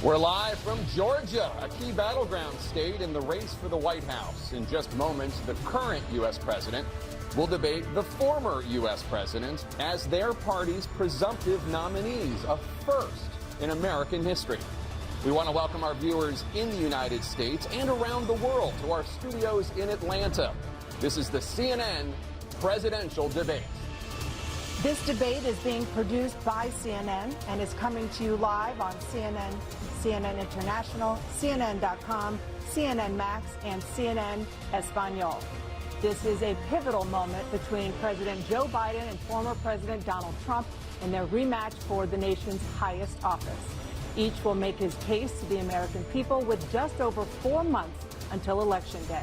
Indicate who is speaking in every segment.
Speaker 1: We're live from Georgia, a key battleground state in the race for the White House. In just moments, the current U.S. president will debate the former U.S. president as their party's presumptive nominees, a first in American history. We want to welcome our viewers in the United States and around the world to our studios in Atlanta. This is the CNN presidential debate.
Speaker 2: This debate is being produced by CNN and is coming to you live on CNN, CNN International, CNN.com, CNN Max, and CNN Espanol. This is a pivotal moment between President Joe Biden and former President Donald Trump in their rematch for the nation's highest office. Each will make his case to the American people with just over 4 months until Election Day.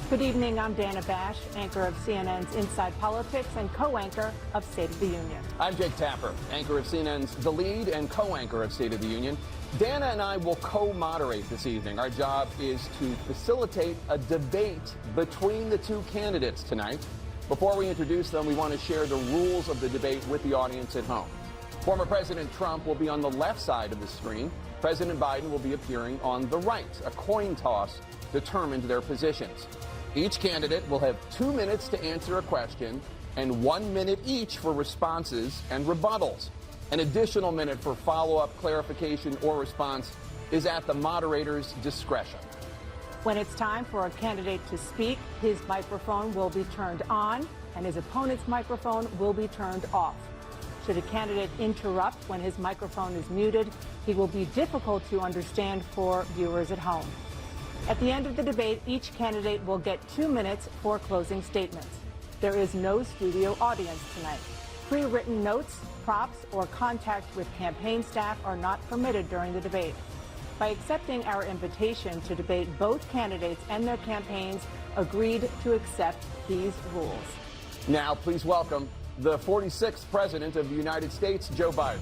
Speaker 2: Good evening, I'm Dana Bash, anchor of CNN's Inside Politics and co-anchor of State of the Union.
Speaker 1: I'm Jake Tapper, anchor of CNN's The Lead and co-anchor of State of the Union. Dana and I will co-moderate this evening. Our job is to facilitate a debate between the two candidates tonight. Before we introduce them, we want to share the rules of the debate with the audience at home. Former President Trump will be on the left side of the screen. President Biden will be appearing on the right. A coin toss determined their positions. Each candidate will have 2 minutes to answer a question and 1 minute each for responses and rebuttals. An additional minute for follow-up, clarification, or response is at the moderator's discretion.
Speaker 2: When it's time for a candidate to speak, his microphone will be turned on and his opponent's microphone will be turned off. Should a candidate interrupt when his microphone is muted, he will be difficult to understand for viewers at home. At the end of the debate, each candidate will get 2 minutes for closing statements. There is no studio audience tonight. Pre-written notes, props, or contact with campaign staff are not permitted during the debate. By accepting our invitation to debate, both candidates and their campaigns agreed to accept these rules.
Speaker 1: Now, please welcome the 46th President of the United States, Joe Biden.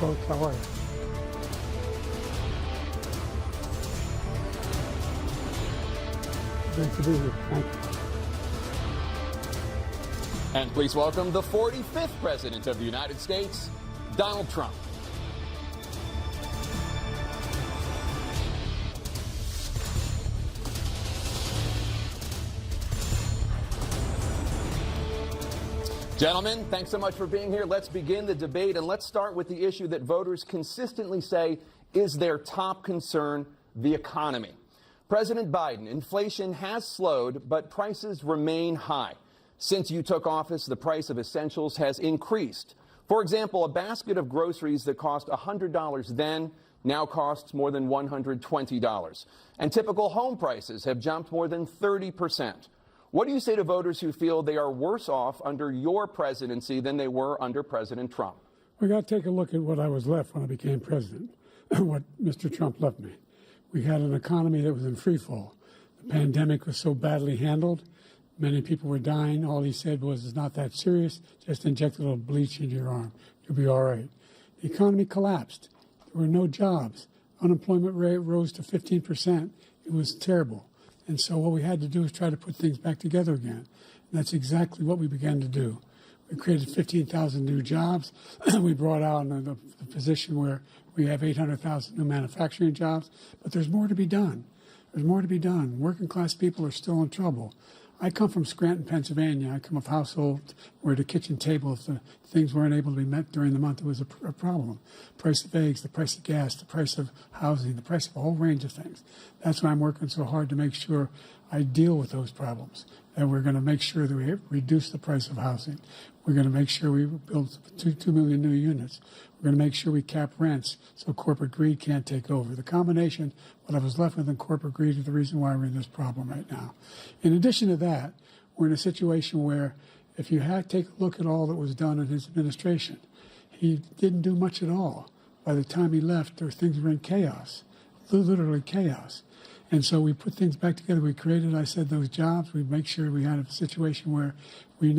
Speaker 3: Folks, how are you? Great to be here. Thank you.
Speaker 1: And please welcome the 45th President of the United States, Donald Trump. Gentlemen, thanks so much for being here. Let's begin the debate, and let's start with the issue that voters consistently say is their top concern, the economy. President Biden, inflation has slowed, but prices remain high. Since you took office, the price of essentials has increased. For example, a basket of groceries that cost $100 then now costs more than $120. And typical home prices have jumped more than 30%. What do you say to voters who feel they are worse off under your presidency than they were under President Trump?
Speaker 3: We got to take a look at what I was left when I became president, what Mr. Trump left me. We had an economy that was in free fall. The pandemic was so badly handled. Many people were dying. All he said was, it's not that serious. Just inject a little bleach into your arm. You'll be all right. The economy collapsed. There were no jobs. Unemployment rate rose to 15%. It was terrible. And so what we had to do is try to put things back together again. And that's exactly what we began to do. We created 15,000 new jobs. We brought out the position where we have 800,000 new manufacturing jobs. But there's more to be done. There's more to be done. Working class people are still in trouble. I come from Scranton, Pennsylvania. I come of a household where the kitchen table, if the things weren't able to be met during the month, it was a problem. Price of eggs, the price of gas, the price of housing, the price of a whole range of things. That's why I'm working so hard to make sure I deal with those problems. And we're going to make sure that we reduce the price of housing. We're going to make sure we build 2 million new units. We're going to make sure we cap rents so corporate greed can't take over. The combination, what I was left with in corporate greed, is the reason why we're in this problem right now. In addition to that, we're in a situation where if you take a look at all that was done in his administration, he didn't do much at all. By the time he left, things were in chaos, literally chaos. And so we put things back together. We created, I said, those jobs. We make sure we had a situation where we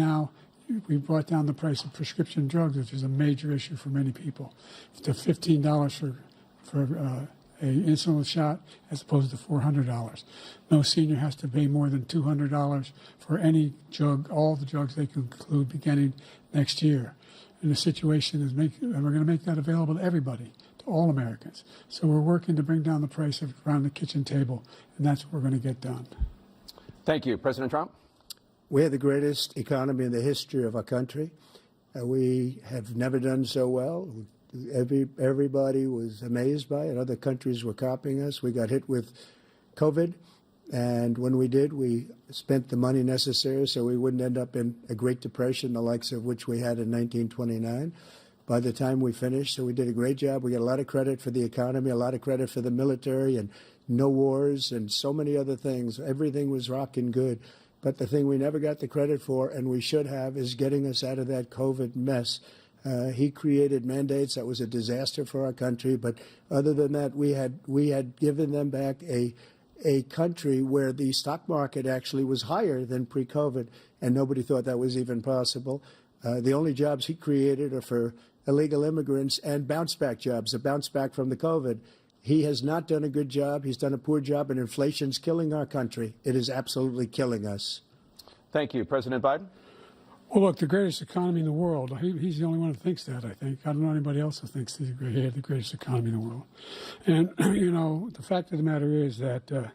Speaker 3: brought down the price of prescription drugs, which is a major issue for many people, to $15 for an insulin shot as opposed to $400. No senior has to pay more than $200 for any drug, all the drugs they can include beginning next year. and the situation is and we're going to make that available to everybody, to all Americans. So we're working to bring down the price around the kitchen table, and that's what we're going to get done.
Speaker 1: Thank you. President Trump?
Speaker 4: We have the greatest economy in the history of our country. We have never done so well. Everybody was amazed by it. Other countries were copying us. We got hit with COVID, and when we did, we spent the money necessary so we wouldn't end up in a Great Depression, the likes of which we had in 1929. By the time we finished, so we did a great job. We got a lot of credit for the economy, a lot of credit for the military, and no wars, and so many other things. Everything was rocking good. But the thing we never got the credit for, and we should have, is getting us out of that COVID mess. He created mandates that was a disaster for our country. But other than that, we had given them back a country where the stock market actually was higher than pre-COVID, and nobody thought that was even possible. The only jobs he created are for illegal immigrants and bounce-back jobs, a bounce-back from the COVID. He has not done a good job. He's done a poor job, and inflation's killing our country. It is absolutely killing us.
Speaker 1: Thank you. President Biden?
Speaker 3: Well, look, the greatest economy in the world, he's the only one who thinks that, I think. I don't know anybody else who thinks he had the greatest economy in the world. And, you know, the fact of the matter is that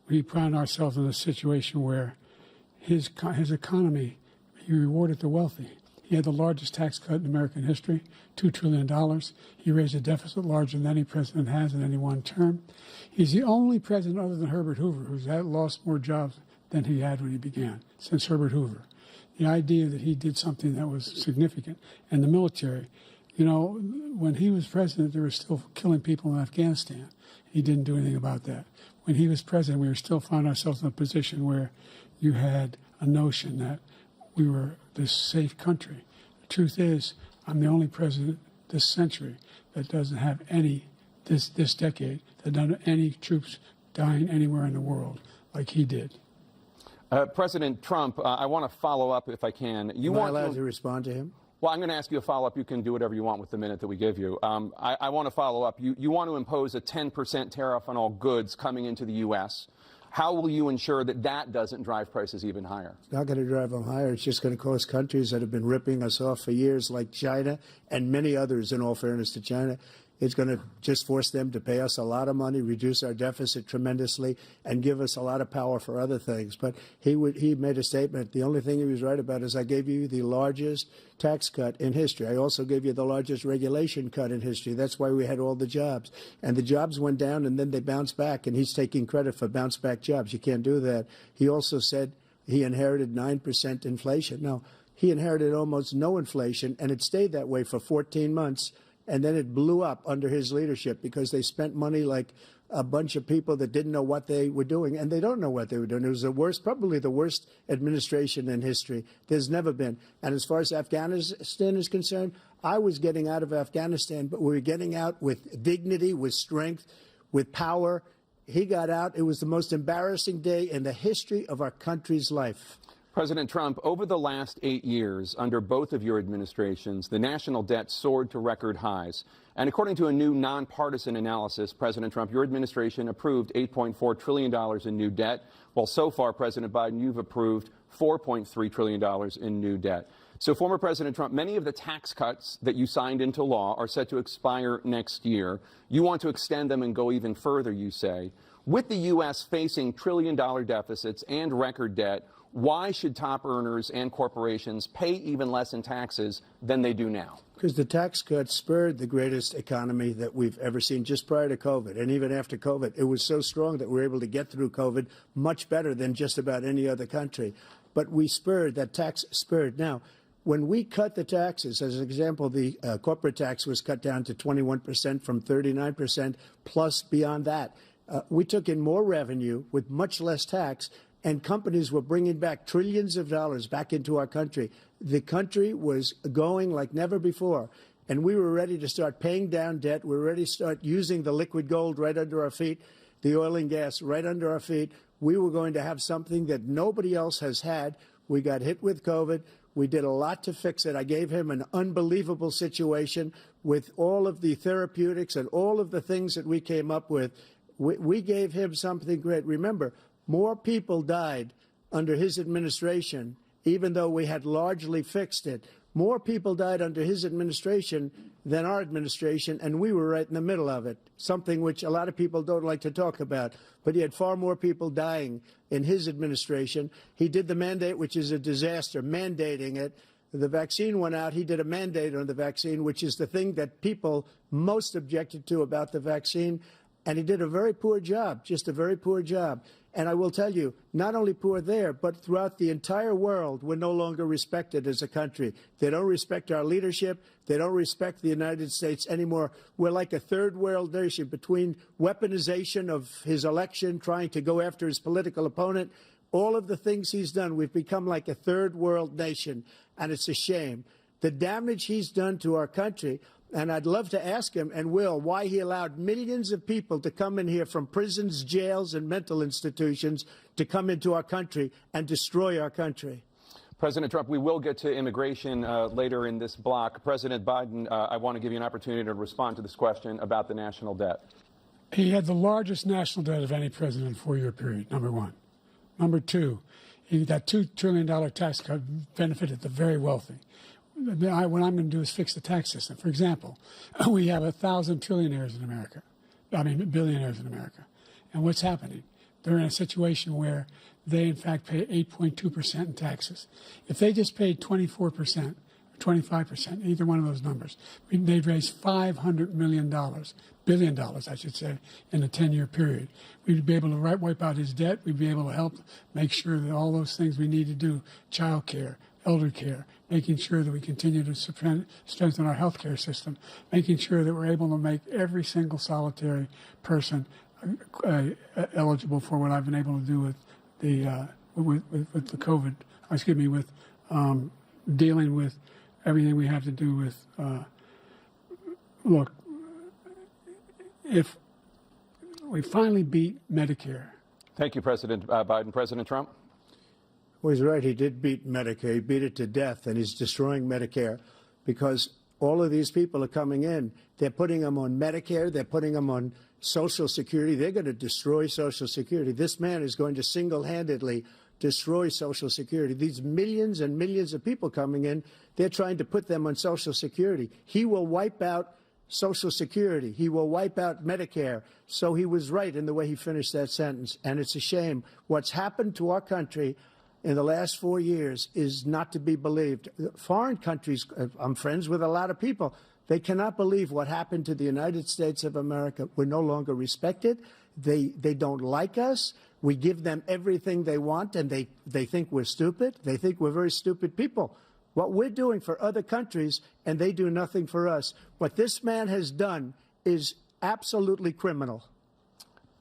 Speaker 3: we find ourselves in a situation where his economy, he rewarded the wealthy. He had the largest tax cut in American history, $2 trillion. He raised a deficit larger than any president has in any one term. He's the only president other than Herbert Hoover who's lost more jobs than he had when he began, since Herbert Hoover. The idea that he did something that was significant. And the military, you know, when he was president, they were still killing people in Afghanistan. He didn't do anything about that. When he was president, we were still finding ourselves in a position where you had a notion that we were this safe country. The truth is, I'm the only president this century that doesn't have this decade, that doesn't have any troops dying anywhere in the world like he did.
Speaker 1: President Trump, I want to follow up if I can.
Speaker 4: Am I allowed to respond to him?
Speaker 1: Well, I'm going to ask you a follow-up. You can do whatever you want with the minute that we give you. I want to follow up. You want to impose a 10% tariff on all goods coming into the U.S. How will you ensure that that doesn't drive prices even higher?
Speaker 4: It's not going to drive them higher. It's just going to cost countries that have been ripping us off for years, like China and many others, in all fairness to China. It's going to just force them to pay us a lot of money, reduce our deficit tremendously, and give us a lot of power for other things. But he made a statement. The only thing he was right about is I gave you the largest tax cut in history. I also gave you the largest regulation cut in history. That's why we had all the jobs. And the jobs went down, and then they bounced back, and he's taking credit for bounce-back jobs. You can't do that. He also said he inherited 9% inflation. No, he inherited almost no inflation, and it stayed that way for 14 months. And then it blew up under his leadership because they spent money like a bunch of people that didn't know what they were doing, and they don't know what they were doing. It was the worst, probably the worst administration in history. There's never been. And as far as Afghanistan is concerned, I was getting out of Afghanistan, but we were getting out with dignity, with strength, with power. He got out. It was the most embarrassing day in the history of our country's life.
Speaker 1: President Trump, over the last 8 years, under both of your administrations, the national debt soared to record highs. And according to a new nonpartisan analysis, President Trump, your administration approved $8.4 trillion in new debt, while so far, President Biden, you've approved $4.3 trillion in new debt. So, former President Trump, many of the tax cuts that you signed into law are set to expire next year. You want to extend them and go even further, you say. With the U.S. facing trillion-dollar deficits and record debt, why should top earners and corporations pay even less in taxes than they do now?
Speaker 4: Because the tax cuts spurred the greatest economy that we've ever seen just prior to COVID. And even after COVID, it was so strong that we were able to get through COVID much better than just about any other country. But we spurred, that tax spurred. Now, when we cut the taxes, as an example, the corporate tax was cut down to 21% from 39%, plus beyond that. We took in more revenue with much less tax, and companies were bringing back trillions of dollars back into our country. The country was going like never before, and we were ready to start paying down debt. We were ready to start using the liquid gold right under our feet, the oil and gas right under our feet. We were going to have something that nobody else has had. We got hit with COVID. We did a lot to fix it. I gave him an unbelievable situation with all of the therapeutics and all of the things that we came up with. We gave him something great. Remember, more people died under his administration, even though we had largely fixed it. More people died under his administration than our administration, and we were right in the middle of it, something which a lot of people don't like to talk about. But he had far more people dying in his administration. He did the mandate, which is a disaster, mandating it. The vaccine went out. He did a mandate on the vaccine, which is the thing that people most objected to about the vaccine. And he did a very poor job, just a very poor job. And I will tell you, not only poor there, but throughout the entire world, we're no longer respected as a country. They don't respect our leadership. They don't respect the United States anymore. We're like a third world nation between weaponization of his election, trying to go after his political opponent, all of the things he's done. We've become like a third world nation, and it's a shame. The damage he's done to our country. And I'd love to ask him, and will, why he allowed millions of people to come in here from prisons, jails, and mental institutions to come into our country and destroy our country.
Speaker 1: President Trump, we will get to immigration later in this block. President Biden, I want to give you an opportunity to respond to this question about the national debt.
Speaker 3: He had the largest national debt of any president in a 4-year period, number one. Number two, that $2 trillion tax cut benefited the very wealthy. What I'm going to do is fix the tax system. For example, we have 1,000 trillionaires in America. Billionaires in America. And what's happening? They're in a situation where they, in fact, pay 8.2% in taxes. If they just paid 24% or 25%, either one of those numbers, they'd raise $500 billion, I should say, in a 10-year period. We'd be able to wipe out his debt. We'd be able to help make sure that all those things we need to do, child care, elder care, making sure that we continue to strengthen our health care system, making sure that we're able to make every single solitary person eligible for what I've been able to do with the with the COVID, with dealing with everything we have to do with. Look, if we finally beat Medicare.
Speaker 1: Thank you, President Biden. President Trump?
Speaker 4: Well, he's right. He did beat Medicare. He beat it to death, and he's destroying Medicare because all of these people are coming in. They're putting them on Medicare. They're putting them on Social Security. They're going to destroy Social Security. This man is going to single-handedly destroy Social Security. These millions and millions of people coming in, they're trying to put them on Social Security. He will wipe out Social Security. He will wipe out Medicare. So he was right in the way he finished that sentence. And it's a shame. What's happened to our country in the last 4 years is not to be believed. Foreign countries, I'm friends with a lot of people, they cannot believe what happened to the United States of America. We're no longer respected. They don't like us. We give them everything they want, and they think we're stupid. They think we're very stupid people. What we're doing for other countries, and they do nothing for us. What this man has done is absolutely criminal.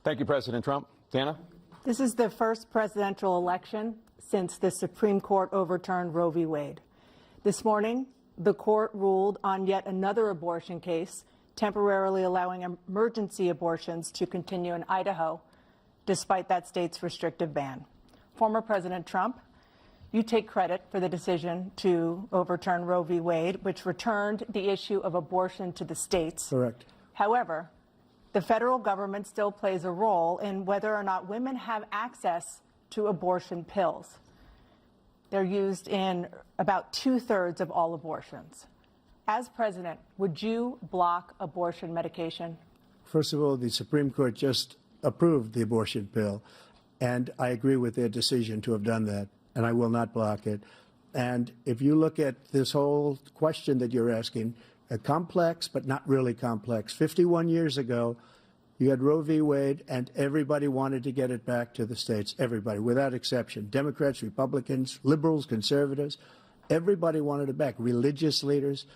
Speaker 1: Thank you, President Trump. Dana?
Speaker 2: This is the first presidential election since the Supreme Court overturned Roe v. Wade. This morning, the court ruled on yet another abortion case, temporarily allowing emergency abortions to continue in Idaho, despite that state's restrictive ban. Former President Trump, you take credit for the decision to overturn Roe v. Wade, which returned the issue of abortion to the states.
Speaker 4: Correct.
Speaker 2: However, the federal government still plays a role in whether or not women have access to abortion pills. They're used in about 2/3 of all abortions. As president, would you block abortion medication?
Speaker 4: First of all, the Supreme Court just approved the abortion pill, and I agree with their decision to have done that, and I will not block it. And if you look at this whole question that you're asking, complex but not really complex. 51 years ago, you had Roe v. Wade, and everybody wanted to get it back to the states. Everybody, without exception. Democrats, Republicans, liberals, conservatives. Everybody wanted it back. Religious leaders.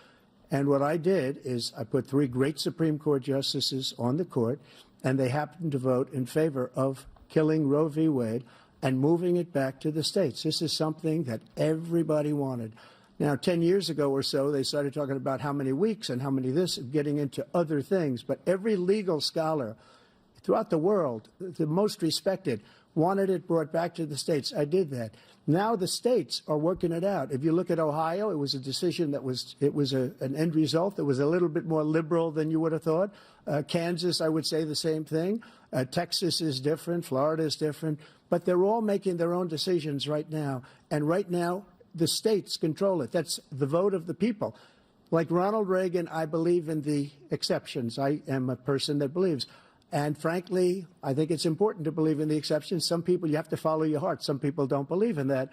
Speaker 4: And what I did is I put 3 great Supreme Court justices on the court, and they happened to vote in favor of killing Roe v. Wade and moving it back to the states. This is something that everybody wanted. Now, 10 years ago or so, they started talking about how many weeks and how many this, getting into other things. But every legal scholar throughout the world, the most respected, wanted it brought back to the states. I did that. Now the states are working it out. If you look at Ohio, it was a decision that was an end result that was a little bit more liberal than you would have thought. Kansas, I would say the same thing. Texas is different. Florida is different. But they're all making their own decisions right now. And right now, the states control it. That's the vote of the people. Like Ronald Reagan, I believe in the exceptions. I am a person that believes. And frankly, I think it's important to believe in the exceptions. Some people, you have to follow your heart. Some people don't believe in that.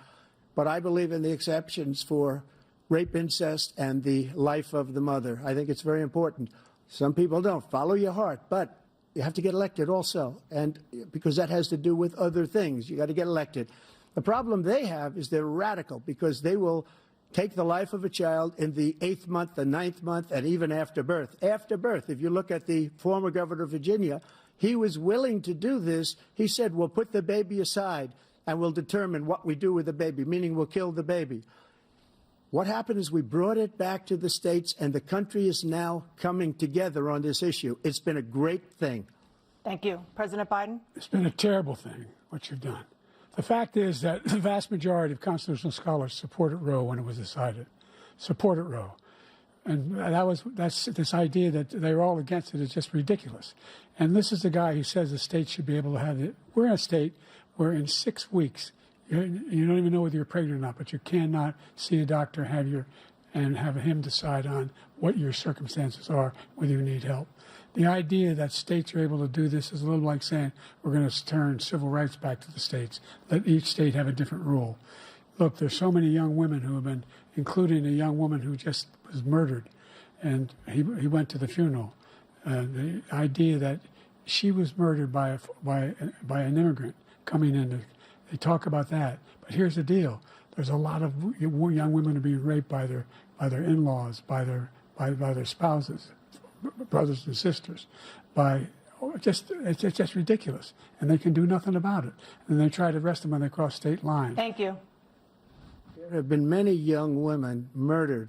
Speaker 4: But I believe in the exceptions for rape, incest, and the life of the mother. I think it's very important. Some people don't. Follow your heart. But you have to get elected also. And because that has to do with other things. You got to get elected. The problem they have is they're radical because they will take the life of a child in the 8th month, the 9th month, and even after birth. After birth, if you look at the former governor of Virginia, he was willing to do this. He said, we'll put the baby aside and we'll determine what we do with the baby, meaning we'll kill the baby. What happened is we brought it back to the states, and the country is now coming together on this issue. It's been a great thing.
Speaker 2: Thank you. President Biden?
Speaker 3: It's been a terrible thing, what you've done. The fact is that the vast majority of constitutional scholars supported Roe when it was decided, supported Roe. And that's this idea that they're all against it is just ridiculous. And this is the guy who says the state should be able to have it. We're in a state where in 6 weeks, you don't even know whether you're pregnant or not, but you cannot see a doctor, and have him decide on what your circumstances are, whether you need help. The idea that states are able to do this is a little like saying we're going to turn civil rights back to the states, let each state have a different rule. Look, there's so many young women who have been, including a young woman who just was murdered, and he went to the funeral. The idea that she was murdered by an immigrant coming in, they talk about that. But here's the deal: there's a lot of young women who are being raped by their in-laws, by their spouses, brothers and sisters, it's just ridiculous, and they can do nothing about it. And they try to arrest them when they cross state lines.
Speaker 2: Thank you.
Speaker 4: There have been many young women murdered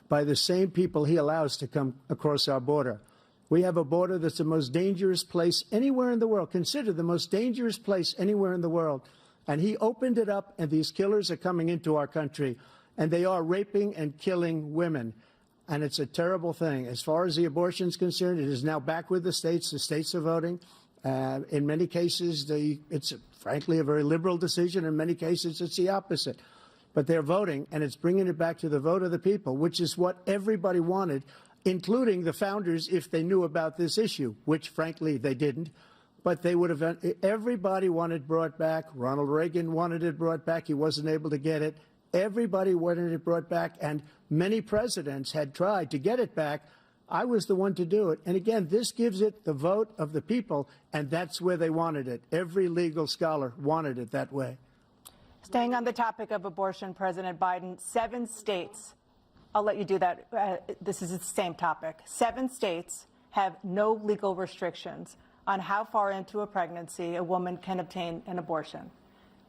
Speaker 4: by the same people he allows to come across our border. We have a border that's the most dangerous place anywhere in the world, considered the most dangerous place anywhere in the world. And he opened it up, and these killers are coming into our country, and they are raping and killing women. And it's a terrible thing. As far as the abortion is concerned, it is now back with the states. The states are voting. In many cases, it's frankly a very liberal decision. In many cases, it's the opposite. But they're voting, and it's bringing it back to the vote of the people, which is what everybody wanted, including the founders, if they knew about this issue, which, frankly, they didn't. But they would have. Everybody wanted it brought back. Ronald Reagan wanted it brought back. He wasn't able to get it. Everybody wanted it brought back, and many presidents had tried to get it back. I was the one to do it. And again, this gives it the vote of the people, and that's where they wanted it. Every legal scholar wanted it that way.
Speaker 2: Staying on the topic of abortion, President Biden, 7 states, I'll let you do that. This is the same topic. 7 states have no legal restrictions on how far into a pregnancy a woman can obtain an abortion.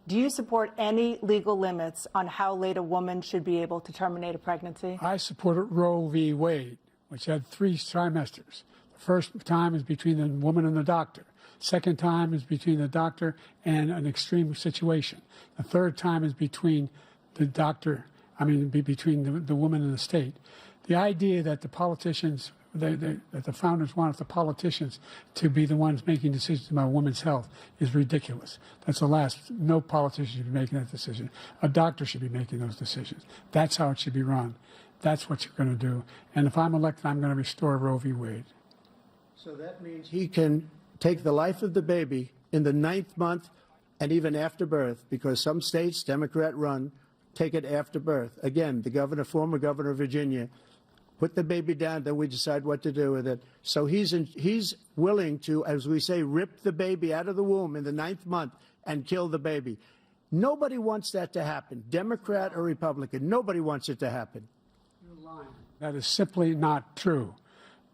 Speaker 2: Do you support any legal limits on how late a woman should be able to terminate a pregnancy?
Speaker 3: I supported Roe v. Wade, which had 3 trimesters. The first time is between the woman and the doctor. Second time is between the doctor and an extreme situation. The third time is between the doctor, between the woman and the state. The idea that the politicians, that the founders wanted the politicians to be the ones making decisions about women's health is ridiculous. That's the last. No politician should be making that decision. A doctor should be making those decisions. That's how it should be run. That's what you're going to do. And if I'm elected, I'm going to restore Roe v. Wade.
Speaker 4: So that means he can take the life of the baby in the 9th month and even after birth, because some states, Democrat run, take it after birth. Again, the former governor of Virginia, put the baby down, then we decide what to do with it. So he's willing to, as we say, rip the baby out of the womb in the 9th month and kill the baby. Nobody wants that to happen, Democrat or Republican. Nobody wants it to happen.
Speaker 3: You're lying. That is simply not true.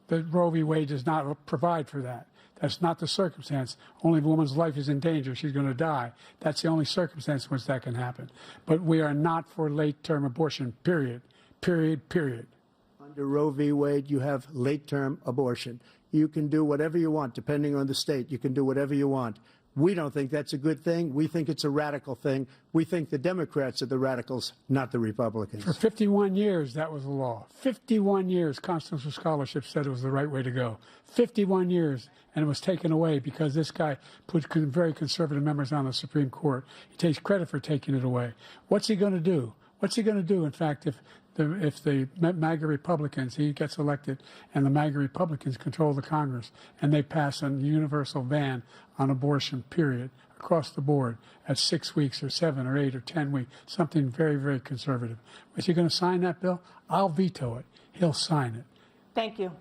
Speaker 3: The Roe v. Wade does not provide for that. That's not the circumstance. Only if a woman's life is in danger, she's going to die. That's the only circumstance in which that can happen. But we are not for late-term abortion, period. Period, period.
Speaker 4: Under Roe v. Wade, you have late-term abortion. You can do whatever you want, depending on the state. You can do whatever you want. We don't think that's a good thing. We think it's a radical thing. We think the Democrats are the radicals, not the Republicans.
Speaker 3: For 51 years, that was the law. 51 years, constitutional scholarship said it was the right way to go. 51 years, and it was taken away because this guy put very conservative members on the Supreme Court. He takes credit for taking it away. What's he going to do? What's he going to do? In fact, if the MAGA Republicans, he gets elected, and the MAGA Republicans control the Congress, and they pass a universal ban on abortion, period, across the board at 6 weeks or 7 or 8 or 10 weeks, something very, very conservative. Is he going to sign that bill? I'll veto it. He'll sign it.
Speaker 2: Thank you.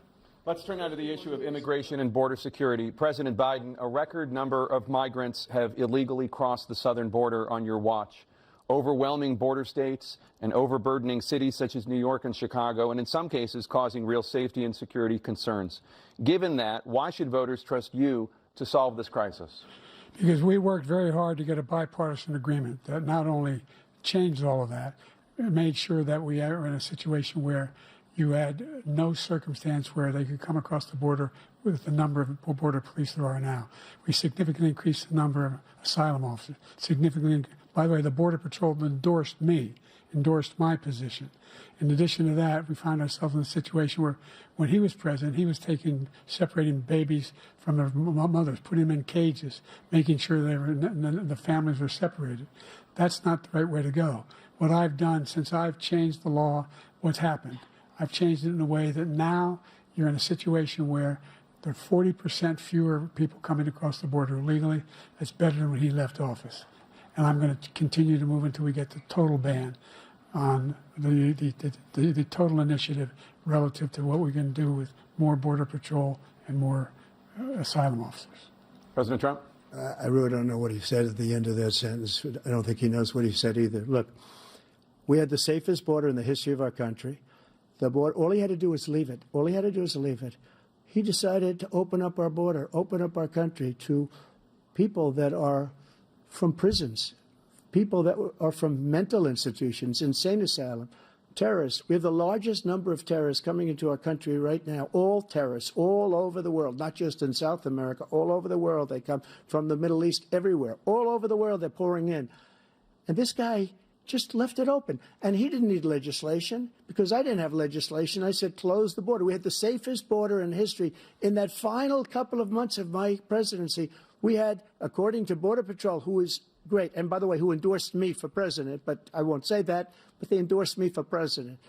Speaker 1: Let's turn now to the issue of immigration and border security. President Biden, a record number of migrants have illegally crossed the southern border on your watch. Overwhelming border states and overburdening cities such as New York and Chicago, and in some cases causing real safety and security concerns. Given that, why should voters trust you to solve this crisis?
Speaker 3: Because we worked very hard to get a bipartisan agreement that not only changed all of that, it made sure that we are in a situation where you had no circumstance where they could come across the border with the number of border police there are now. We significantly increased the number of asylum officers. By the way, the Border Patrol endorsed my position. In addition to that, we found ourselves in a situation where when he was president, he was separating babies from their mothers, putting them in cages, making sure the families were separated. That's not the right way to go. What I've done since I've changed the law, what's happened? I've changed it in a way that now you're in a situation where there are 40% fewer people coming across the border illegally. That's better than when he left office. And I'm going to continue to move until we get the total ban on the total initiative relative to what we're going to do with more Border Patrol and more asylum officers.
Speaker 1: President Trump?
Speaker 4: I really don't know what he said at the end of that sentence. I don't think he knows what he said either. Look, we had the safest border in the history of our country. The border, all he had to do was leave it. All he had to do was leave it. He decided to open up our border, open up our country to people that are from prisons, people that are from mental institutions, insane asylum, terrorists. We have the largest number of terrorists coming into our country right now, all terrorists, all over the world, not just in South America, all over the world. They come from the Middle East, everywhere. All over the world, they're pouring in. And this guy just left it open. And he didn't need legislation because I didn't have legislation. I said, close the border. We had the safest border in history. In that final couple of months of my presidency, we had, according to Border Patrol, who is great, and by the way, who endorsed me for president, but I won't say that, but they endorsed me for president.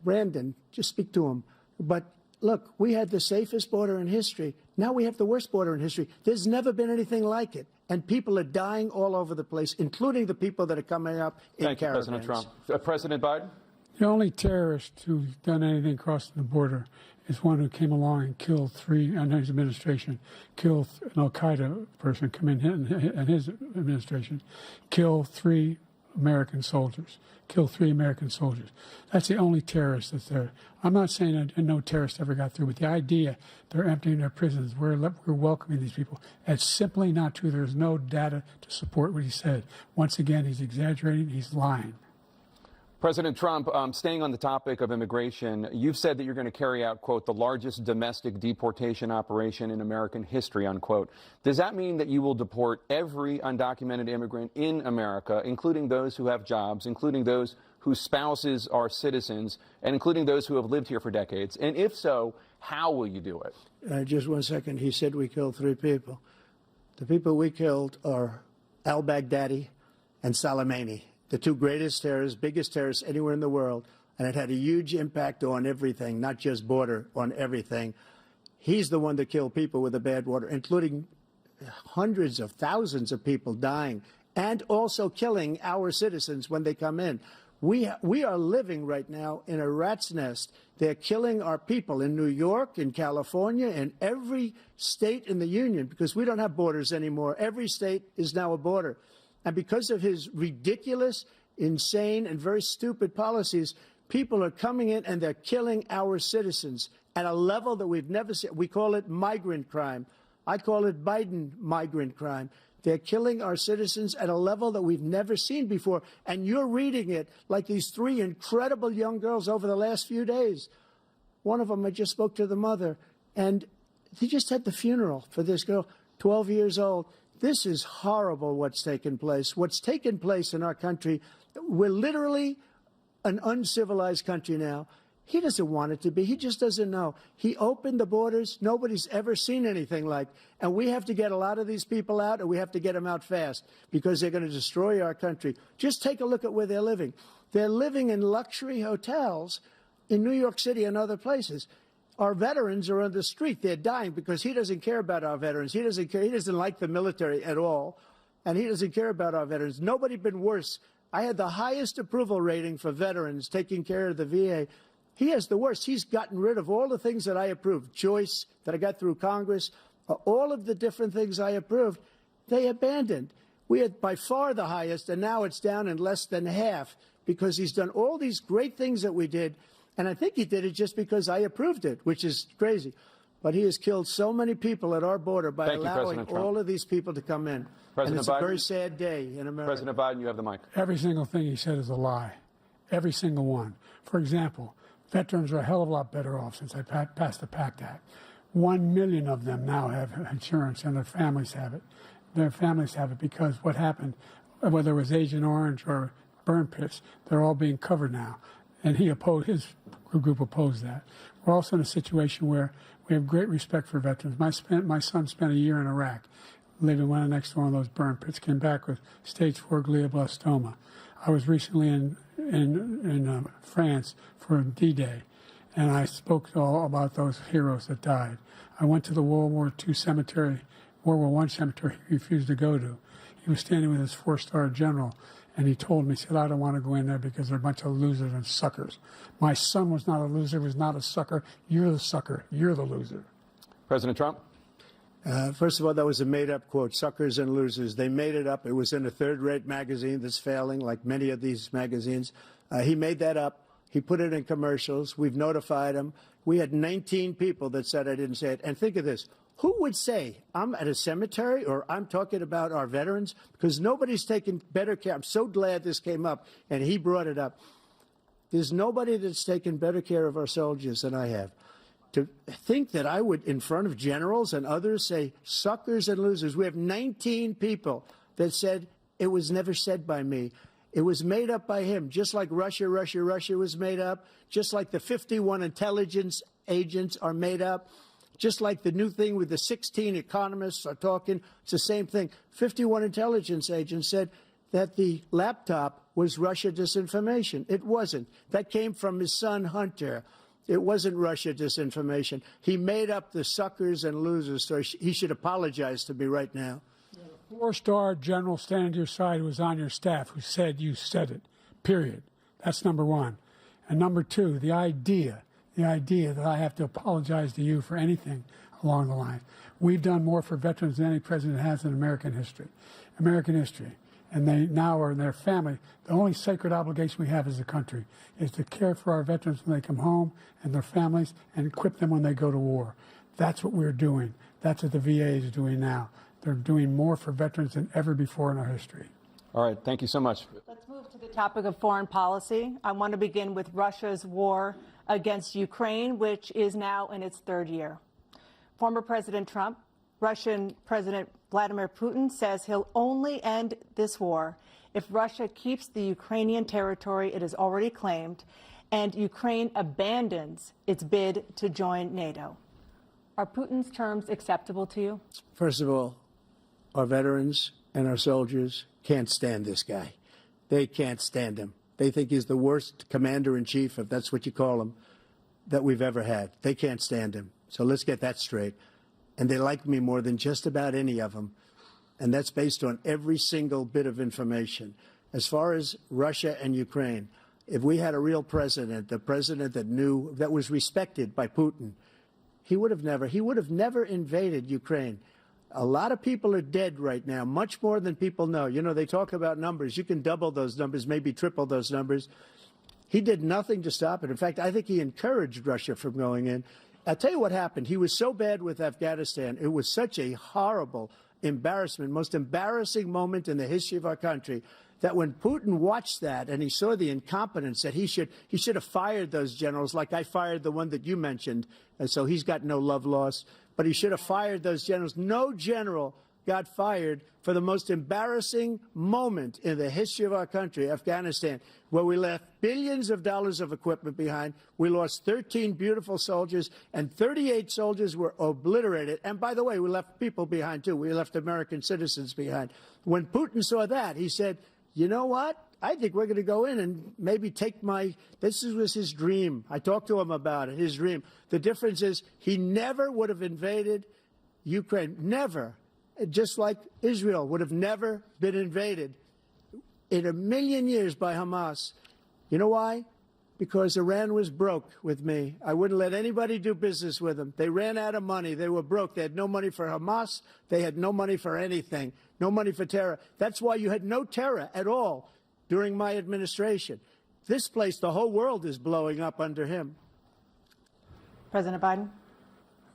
Speaker 4: Brandon, just speak to him. But look, we had the safest border in history. Now we have the worst border in history. There's never been anything like it. And people are dying all over the place, including the people that are coming up in caravans.
Speaker 1: Thank you, President Trump. President Biden?
Speaker 3: The only terrorist who's done anything crossing the border is one who came along and killed under his administration, killed an al-Qaeda person come in his administration, killed 3 American soldiers. That's the only terrorist that's there. I'm not saying that no terrorist ever got through, but the idea they're emptying their prisons, we're welcoming these people, that's simply not true. There's no data to support what he said. Once again, he's exaggerating, he's lying.
Speaker 1: President Trump, staying on the topic of immigration, you've said that you're going to carry out, quote, the largest domestic deportation operation in American history, unquote. Does that mean that you will deport every undocumented immigrant in America, including those who have jobs, including those whose spouses are citizens, and including those who have lived here for decades? And if so, how will you do it?
Speaker 4: Just 1 second. He said we killed 3 people. The people we killed are al-Baghdadi and Soleimani, the 2 greatest terrorists, biggest terrorists anywhere in the world, and it had a huge impact on everything, not just border, on everything. He's the one that killed people with the bad water, including hundreds of thousands of people dying, and also killing our citizens when they come in. We are living right now in a rat's nest. They're killing our people in New York, in California, in every state in the union, because we don't have borders anymore. Every state is now a border. And because of his ridiculous, insane, and very stupid policies, people are coming in and they're killing our citizens at a level that we've never seen. We call it migrant crime. I call it Biden migrant crime. They're killing our citizens at a level that we've never seen before. And you're reading it like these 3 incredible young girls over the last few days. One of them, I just spoke to the mother, and they just had the funeral for this girl, 12 years old. This is horrible what's taken place. What's taken place in our country, we're literally an uncivilized country now. He doesn't want it to be. He just doesn't know. He opened the borders. Nobody's ever seen anything like. And we have to get a lot of these people out, and we have to get them out fast because they're going to destroy our country. Just take a look at where they're living. They're living in luxury hotels in New York City and other places. Our veterans are on the street. They're dying because he doesn't care about our veterans. He doesn't care. He doesn't like the military at all, and he doesn't care about our veterans. Nobody been worse. I had the highest approval rating for veterans taking care of the VA. He has the worst. He's gotten rid of all the things that I approved, choice that I got through Congress, all of the different things I approved, they abandoned. We had by far the highest, and now it's down in less than half because he's done all these great things that we did, and I think he did it just because I approved it, which is crazy. But he has killed so many people at our border by allowing all of these people to come in. And it's a very sad day in America.
Speaker 1: President Biden, you have the mic.
Speaker 3: Every single thing he said is a lie. Every single one. For example, veterans are a hell of a lot better off since I passed the PACT Act. 1 million of them now have insurance, and their families have it. Their families have it because what happened, whether it was Agent Orange or burn pits, they're all being covered now. And his group opposed that. We're also in a situation where we have great respect for veterans. My son spent a year in Iraq, living right next to one of those burn pits, came back with stage 4 glioblastoma. I was recently in France for D-Day, and I spoke all about those heroes that died. I went to the World War I cemetery he refused to go to. He was standing with his 4-star general, and he told me, he said, I don't want to go in there because they're a bunch of losers and suckers. My son was not a loser, was not a sucker. You're the sucker. You're the loser.
Speaker 1: President Trump?
Speaker 4: First of all, that was a made-up quote, suckers and losers. They made it up. It was in a third-rate magazine that's failing, like many of these magazines. He made that up. He put it in commercials. We've notified him. We had 19 people that said I didn't say it. And think of this. Who would say I'm at a cemetery or I'm talking about our veterans? Because nobody's taken better care. I'm so glad this came up, and he brought it up. There's nobody that's taken better care of our soldiers than I have. To think that I would, in front of generals and others, say suckers and losers. We have 19 people that said it was never said by me. It was made up by him, just like Russia was made up, just like the 51 intelligence agents are made up, just like the new thing with the 16 economists are talking. It's the same thing. 51 intelligence agents said that the laptop was Russia disinformation. It wasn't. That came from his son, Hunter. It wasn't Russia disinformation. He made up the suckers and losers, so he should apologize to me right now.
Speaker 3: 4-star general standing to your side who was on your staff who said you said it, period. That's number one. And number two, the idea that I have to apologize to you for anything along the line. We've done more for veterans than any president has in American history. And they now are in their family. The only sacred obligation we have as a country is to care for our veterans when they come home and their families and equip them when they go to war. That's what we're doing. That's what the VA is doing now. They're doing more for veterans than ever before in our history.
Speaker 1: All right. Thank you so much.
Speaker 2: Let's move to the topic of foreign policy. I want to begin with Russia's war against Ukraine, which is now in its 3rd year. Former President Trump, Russian President Vladimir Putin says he'll only end this war if Russia keeps the Ukrainian territory it has already claimed and Ukraine abandons its bid to join NATO. Are Putin's terms acceptable to you?
Speaker 4: First of all, our veterans and our soldiers can't stand this guy. They can't stand him. They think he's the worst commander-in-chief, if that's what you call him, that we've ever had. They can't stand him. So let's get that straight. And they like me more than just about any of them. And that's based on every single bit of information. As far as Russia and Ukraine, if we had a real president, the president that knew, that was respected by Putin, he would have never invaded Ukraine. A lot of people are dead right now, much more than people know. You know, they talk about numbers. You can double those numbers, maybe triple those numbers. He did nothing to stop it. In fact, I think he encouraged Russia from going in. I'll tell you what happened. He was so bad with Afghanistan. It was such a horrible embarrassment, most embarrassing moment in the history of our country, that when Putin watched that and he saw the incompetence, that he should have fired those generals, like I fired the one that you mentioned, and so he's got no love lost. But he should have fired those generals. No general got fired for the most embarrassing moment in the history of our country, Afghanistan, where we left billions of dollars of equipment behind. We lost 13 beautiful soldiers, and 38 soldiers were obliterated. And by the way, we left people behind, too. We left American citizens behind. When Putin saw that, he said, you know what? I think we're going to go in and maybe take this was his dream. I talked to him about it, his dream. The difference is he never would have invaded Ukraine, never. Just like Israel would have never been invaded in a million years by Hamas. You know why? Because Iran was broke with me. I wouldn't let anybody do business with them. They ran out of money. They were broke. They had no money for Hamas. They had no money for anything, no money for terror. That's why you had no terror at all during my administration. This place, the whole world is blowing up under him.
Speaker 2: President Biden?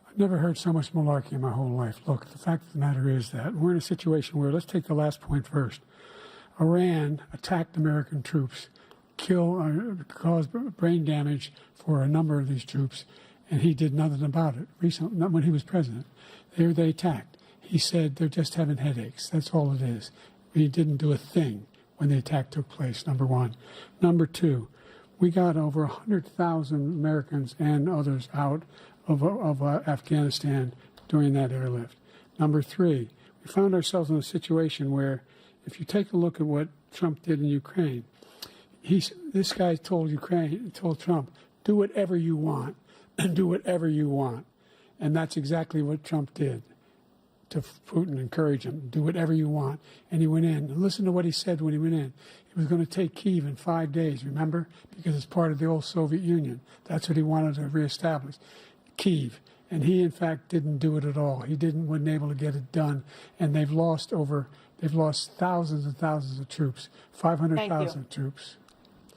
Speaker 3: I've never heard so much malarkey in my whole life. Look, the fact of the matter is that we're in a situation where, let's take the last point first. Iran attacked American troops, caused brain damage for a number of these troops, and he did nothing about it. Recently, not when he was president. They attacked. He said they're just having headaches. That's all it is. He didn't do a thing when the attack took place, number one. Number two, we got over 100,000 Americans and others out of Afghanistan during that airlift. Number three, we found ourselves in a situation where, if you take a look at what Trump did in Ukraine, this guy told Trump, do whatever you want, and do whatever you want. And that's exactly what Trump did to Putin, encourage him, do whatever you want. And he went in. And listen to what he said when he went in. He was going to take Kyiv in 5 days, remember? Because it's part of the old Soviet Union. That's what he wanted to reestablish, Kyiv. And he, in fact, didn't do it at all. He wasn't able to get it done. And they've lost thousands and thousands of troops, 500,000 troops.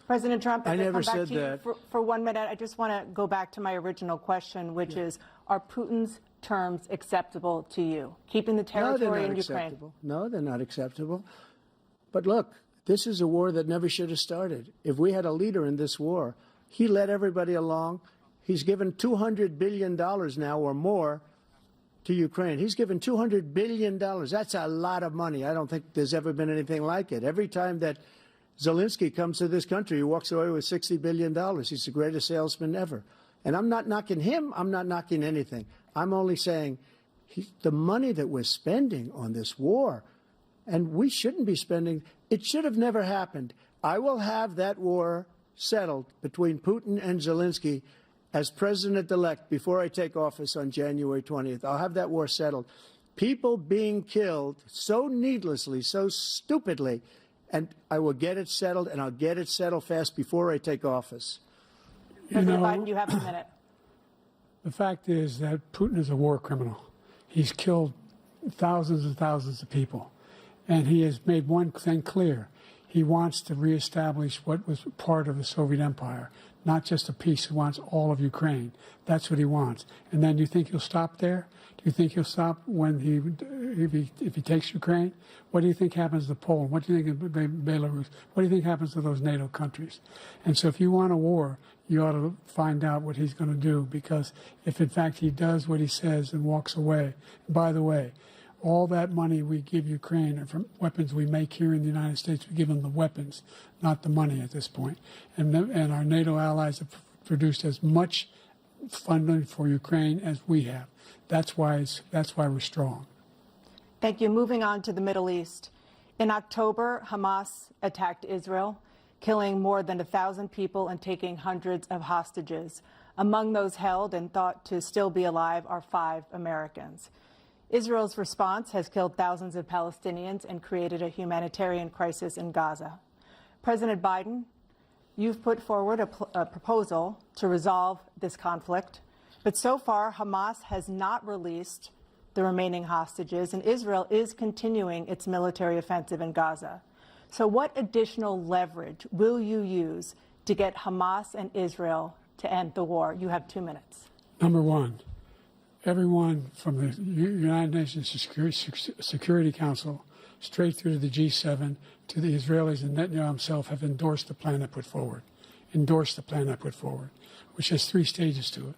Speaker 2: President Trump,
Speaker 4: I never
Speaker 2: come back
Speaker 4: said
Speaker 2: to you
Speaker 4: that.
Speaker 2: for 1 minute. I just want to go back to my original question, which is, are Putin's terms acceptable to you? Keeping the territory in Ukraine?
Speaker 4: Acceptable. No, they're not acceptable. But look, this is a war that never should have started. If we had a leader in this war, he led everybody along. He's given $200 billion now or more to Ukraine. He's given $200 billion. That's a lot of money. I don't think there's ever been anything like it. Every time that Zelensky comes to this country, he walks away with $60 billion. He's the greatest salesman ever. And I'm not knocking him. I'm not knocking anything. I'm only saying the money that we're spending on this war, and we shouldn't be spending, it should have never happened. I will have that war settled between Putin and Zelensky as president-elect before I take office on January 20th. I'll have that war settled. People being killed so needlessly, so stupidly, and I will get it settled, and I'll get it settled fast before I take office.
Speaker 2: President Biden, you have a minute.
Speaker 3: The fact is that Putin is a war criminal. He's killed thousands and thousands of people. And he has made one thing clear. He wants to reestablish what was part of the Soviet Empire, not just a piece. He wants all of Ukraine. That's what he wants. And then do you think he'll stop there? Do you think he'll stop when if he takes Ukraine? What do you think happens to Poland? What do you think of Belarus? What do you think happens to those NATO countries? And so if you want a war, you ought to find out what he's going to do, because if in fact he does what he says and walks away, and by the way, all that money we give Ukraine are from weapons we make here in the United States. We give them the weapons, not the money at this point. And our NATO allies have produced as much funding for Ukraine as we have. That's why we're strong.
Speaker 2: Thank you. Moving on to the Middle East. In October, Hamas attacked Israel, killing more than 1,000 people and taking hundreds of hostages. Among those held and thought to still be alive are 5 Americans. Israel's response has killed thousands of Palestinians and created a humanitarian crisis in Gaza. President Biden, you've put forward a proposal to resolve this conflict, but so far Hamas has not released the remaining hostages, and Israel is continuing its military offensive in Gaza. So what additional leverage will you use to get Hamas and Israel to end the war? You have 2 minutes. Number
Speaker 3: one, everyone from the United Nations Security Council straight through to the G7 to the Israelis and Netanyahu himself have endorsed the plan I put forward, which has 3 stages to it.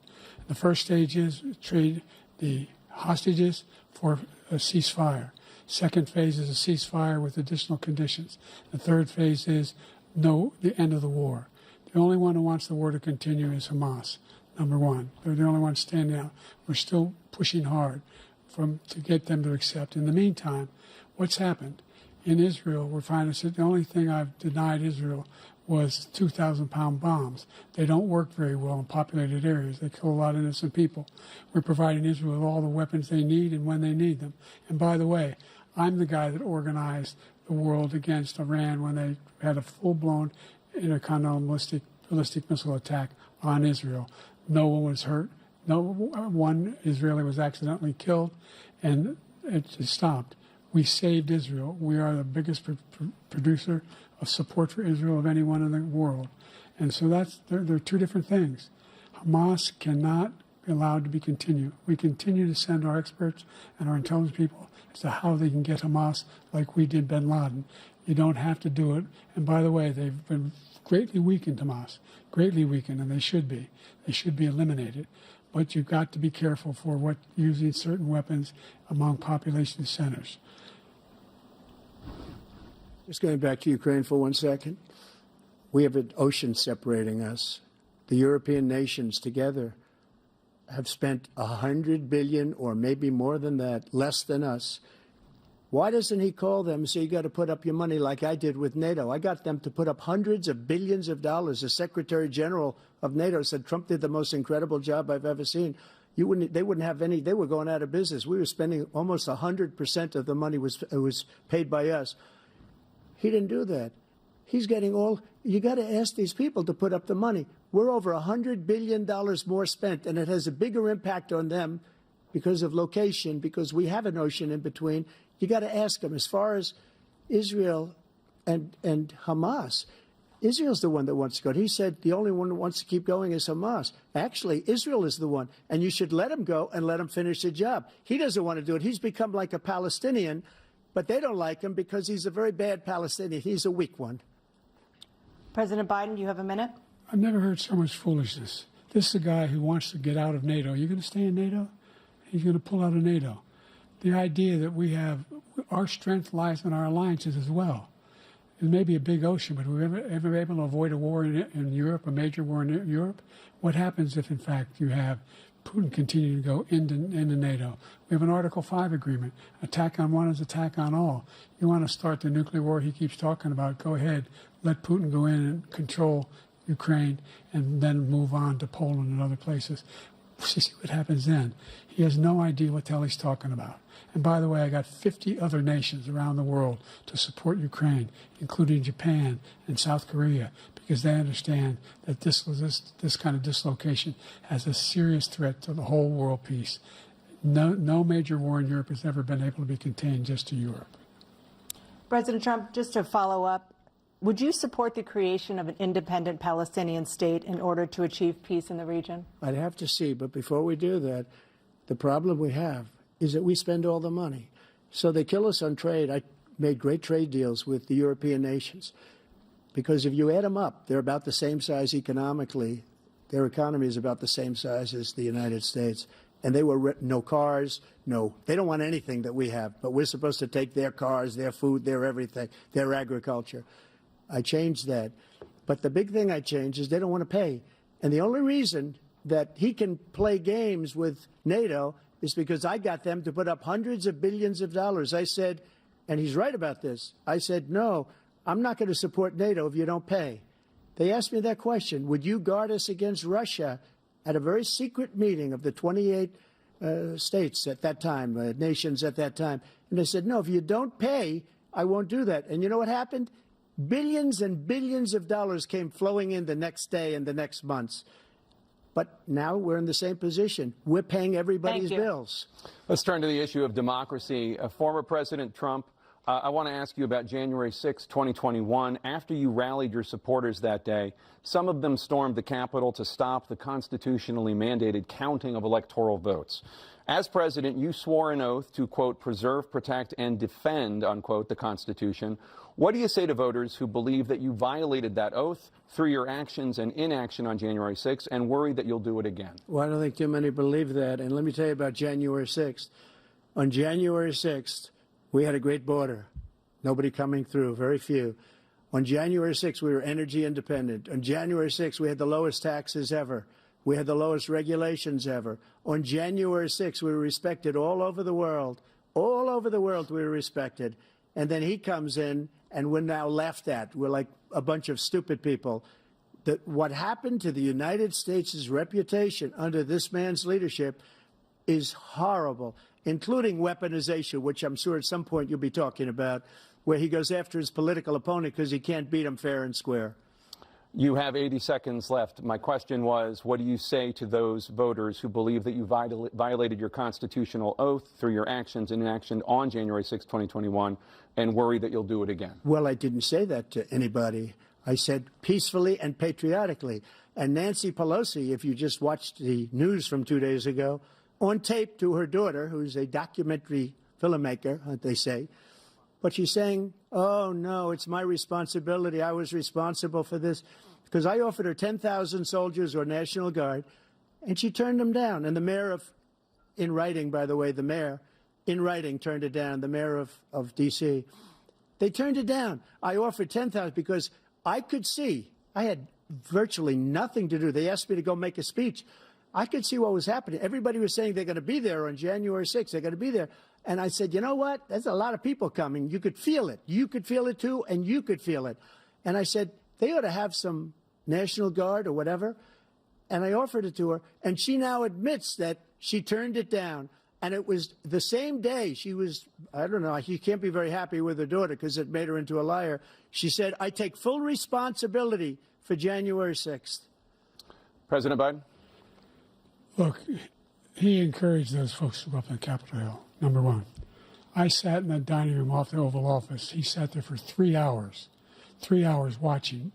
Speaker 3: The first stage is trade the hostages for a ceasefire. Second phase is a ceasefire with additional conditions. The third phase is the end of the war. The only one who wants the war to continue is Hamas, number one. They're the only ones standing out. We're still pushing hard to get them to accept. In the meantime, what's happened? In Israel, we're finding that the only thing I've denied Israel was 2,000-pound bombs. They don't work very well in populated areas. They kill a lot of innocent people. We're providing Israel with all the weapons they need and when they need them. And by the way, I'm the guy that organized the world against Iran when they had a full-blown intercontinental ballistic missile attack on Israel. No one was hurt. No one Israeli was accidentally killed, and it just stopped. We saved Israel. We are the biggest producer of support for Israel of anyone in the world. And so there are two different things. Hamas cannot be allowed to be continued. We continue to send our experts and our intelligence people as to how they can get Hamas like we did bin Laden. You don't have to do it. And by the way, they've been greatly weakened, Hamas, greatly weakened, and they should be. They should be eliminated. But you've got to be careful for using certain weapons among population centers.
Speaker 4: Just going back to Ukraine for 1 second. We have an ocean separating us. The European nations together have spent $100 billion, or maybe more than that, less than us. Why doesn't he call them and say, you got to put up your money like I did with NATO? I got them to put up hundreds of billions of dollars. The Secretary General of NATO said Trump did the most incredible job I've ever seen. They wouldn't have any. They were going out of business. We were spending almost 100% of the money was paid by us. He didn't do that. He's getting all. You got to ask these people to put up the money. We're over $100 billion more spent, and it has a bigger impact on them because of location, because we have an ocean in between. You got to ask them. As far as Israel and Hamas, Israel's the one that wants to go. He said the only one that wants to keep going is Hamas. Actually, Israel is the one, and you should let him go and let him finish the job. He doesn't want to do it. He's become like a Palestinian, but they don't like him because he's a very bad Palestinian. He's a weak one.
Speaker 2: President Biden, you have a minute.
Speaker 3: I've never heard so much foolishness. This is a guy who wants to get out of NATO. You're going to stay in NATO? He's going to pull out of NATO. The idea that we have our strength lies in our alliances as well. It may be a big ocean, but we're ever able to avoid a war in Europe, a major war in Europe? What happens if, in fact, you have Putin continue to go into NATO? We have an Article 5 agreement. Attack on one is attack on all. You want to start the nuclear war he keeps talking about, go ahead. Let Putin go in and control Ukraine and then move on to Poland and other places. See what happens then. He has no idea what the hell he's talking about. And by the way, I got 50 other nations around the world to support Ukraine, including Japan and South Korea, because they understand that this kind of dislocation has a serious threat to the whole world peace. No major war in Europe has ever been able to be contained just to Europe.
Speaker 2: President Trump, just to follow up, would you support the creation of an independent Palestinian state in order to achieve peace in the region?
Speaker 4: I'd have to see, but before we do that, the problem we have is that we spend all the money. So they kill us on trade. I made great trade deals with the European nations because if you add them up, they're about the same size economically. Their economy is about the same size as the United States. And they were no cars, they don't want anything that we have, but we're supposed to take their cars, their food, their everything, their agriculture. I changed that. But the big thing I changed is they don't want to pay. And the only reason that he can play games with NATO is because I got them to put up hundreds of billions of dollars. I said, and he's right about this, I said, no, I'm not going to support NATO if you don't pay. They asked me that question, would you guard us against Russia at a very secret meeting of the 28 states at that time, nations at that time? And they said, no, if you don't pay, I won't do that. And you know what happened? Billions and billions of dollars came flowing in the next day and the next months. But now we're in the same position. We're paying everybody's bills.
Speaker 1: Let's turn to the issue of democracy. Former President Trump, I want to ask you about January 6, 2021. After you rallied your supporters that day, some of them stormed the Capitol to stop the constitutionally mandated counting of electoral votes. As president, you swore an oath to, quote, preserve, protect, and defend, unquote, the Constitution. What do you say to voters who believe that you violated that oath through your actions and inaction on January 6th and worry that you'll do it again?
Speaker 4: Well, I don't think too many believe that. And let me tell you about January 6th. On January 6th, We had a great border. Nobody coming through, very few. On January 6th, we were energy independent. On January 6th, we had the lowest taxes ever. We had the lowest regulations ever. On January 6th, we were respected all over the world. All over the world, we were respected. And then he comes in, and we're now laughed at. We're like a bunch of stupid people. What happened to the United States' reputation under this man's leadership is horrible, including weaponization, which I'm sure at some point you'll be talking about, where he goes after his political opponent because he can't beat him fair and square.
Speaker 1: You have 80 seconds left. My question was, what do you say to those voters who believe that you violated your constitutional oath through your actions and inaction on January 6, 2021, and worry that you'll do it again?
Speaker 4: Well, I didn't say that to anybody. I said peacefully and patriotically. And Nancy Pelosi, if you just watched the news from 2 days ago, on tape to her daughter, who's a documentary filmmaker, they say, but she's saying, oh, no, it's my responsibility. I was responsible for this. Because I offered her 10,000 soldiers or National Guard, and she turned them down. And the mayor in writing, by the way, the mayor, in writing, turned it down, the mayor of D.C. They turned it down. I offered 10,000 because I could see, I had virtually nothing to do. They asked me to go make a speech. I could see what was happening. Everybody was saying they're going to be there on January 6th. They're going to be there. And I said, you know what? There's a lot of people coming. You could feel it. You could feel it, too, and you could feel it. And I said, they ought to have some National Guard or whatever. And I offered it to her. And she now admits that she turned it down. And it was the same day she was, I don't know, she can't be very happy with her daughter because it made her into a liar. She said, I take full responsibility for January 6th.
Speaker 1: President Biden?
Speaker 3: Look, he encouraged those folks to go up on Capitol Hill, number one. I sat in that dining room off the Oval Office. He sat there for 3 hours watching,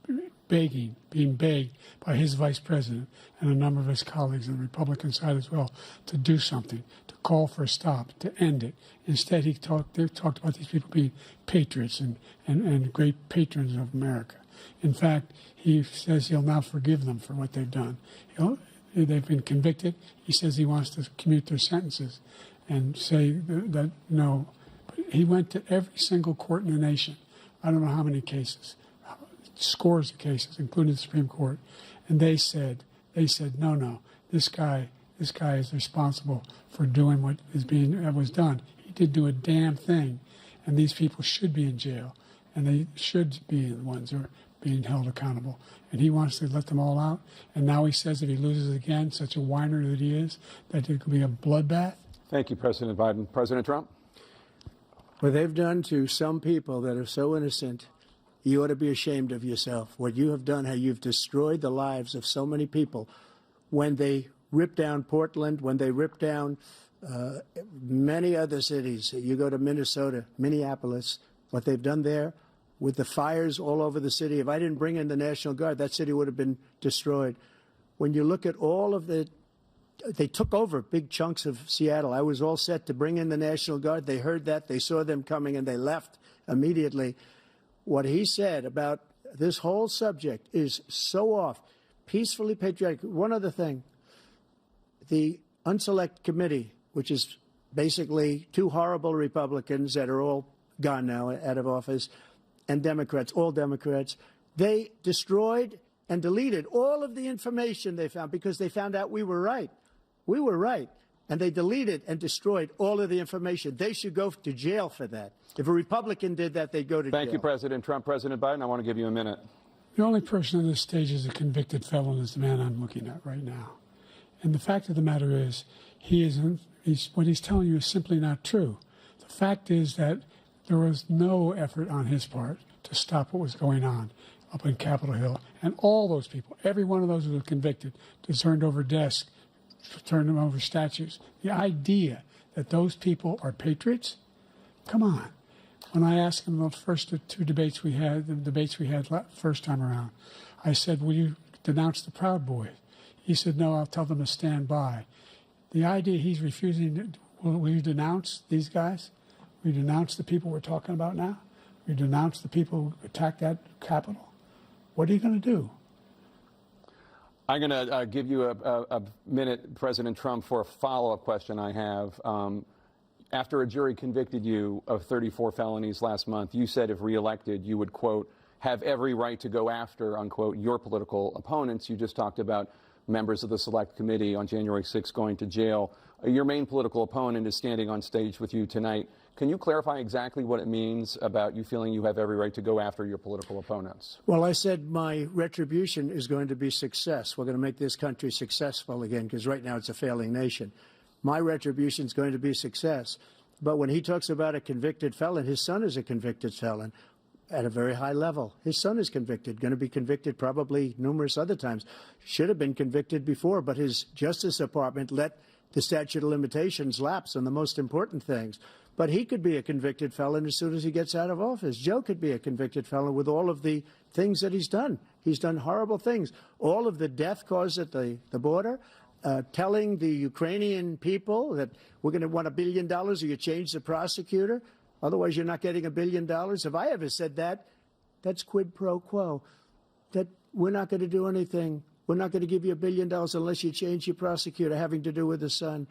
Speaker 3: begging, being begged by his vice president and a number of his colleagues on the Republican side as well to do something, to call for a stop, to end it. Instead, they talked about these people being patriots and great patrons of America. In fact, he says he'll now forgive them for what they've done. They've been convicted. He says he wants to commute their sentences and say that no. But he went to every single court in the nation. I don't know how many cases, scores of cases, including the Supreme Court. And they said, no, this guy is responsible for doing what was done. He didn't do a damn thing. And these people should be in jail. And they should be the ones who are being held accountable. And he wants to let them all out. And now he says if he loses again, such a whiner that he is, that it could be a bloodbath.
Speaker 1: Thank you, President Biden. President Trump?
Speaker 4: What they've done to some people that are so innocent, you ought to be ashamed of yourself. What you have done, how you've destroyed the lives of so many people. When they ripped down Portland, when they ripped down many other cities, you go to Minnesota, Minneapolis, what they've done there, with the fires all over the city. If I didn't bring in the National Guard, that city would have been destroyed. When you look at all of they took over big chunks of Seattle. I was all set to bring in the National Guard. They heard that. They saw them coming, and they left immediately. What he said about this whole subject is so off. Peacefully patriotic. One other thing. The Unselect Committee, which is basically two horrible Republicans that are all gone now, out of office, and Democrats, all Democrats, they destroyed and deleted all of the information they found because they found out we were right. We were right. And they deleted and destroyed all of the information. They should go to jail for that. If a Republican did that, they'd go to jail.
Speaker 1: Thank you, President Trump. President Biden, I want to give you a minute.
Speaker 3: The only person on this stage is a convicted felon is the man I'm looking at right now. And the fact of the matter is, what he's telling you is simply not true. The fact is that there was no effort on his part to stop what was going on up in Capitol Hill. And all those people, every one of those who were convicted, turned over desks, turned them over statues. The idea that those people are patriots? Come on. When I asked him the first two debates we had, first time around, I said, will you denounce the Proud Boys? He said, no, I'll tell them to stand by. The idea he's refusing, will you denounce these guys? We denounce the people we're talking about now? We denounce the people who attacked that Capitol? What are you going to do?
Speaker 1: I'm going to give you a minute, President Trump, for a follow-up question I have. After a jury convicted you of 34 felonies last month, you said if reelected, you would, quote, have every right to go after, unquote, your political opponents. You just talked about members of the Select Committee on January 6th going to jail. Your main political opponent is standing on stage with you tonight. Can you clarify exactly what it means about you feeling you have every right to go after your political opponents?
Speaker 4: Well, I said my retribution is going to be success. We're going to make this country successful again, because right now it's a failing nation. My retribution is going to be success. But when he talks about a convicted felon, his son is a convicted felon at a very high level. His son is convicted, going to be convicted probably numerous other times. Should have been convicted before, but his Justice Department let the statute of limitations lapse on the most important things. But he could be a convicted felon as soon as he gets out of office. Joe could be a convicted felon with all of the things that he's done. He's done horrible things. All of the death caused at the border, telling the Ukrainian people that we're going to want $1 billion or you change the prosecutor. Otherwise, you're not getting $1 billion. If I ever said that, that's quid pro quo. That we're not going to do anything. We're not going to give you $1 billion unless you change your prosecutor, having to do with the son.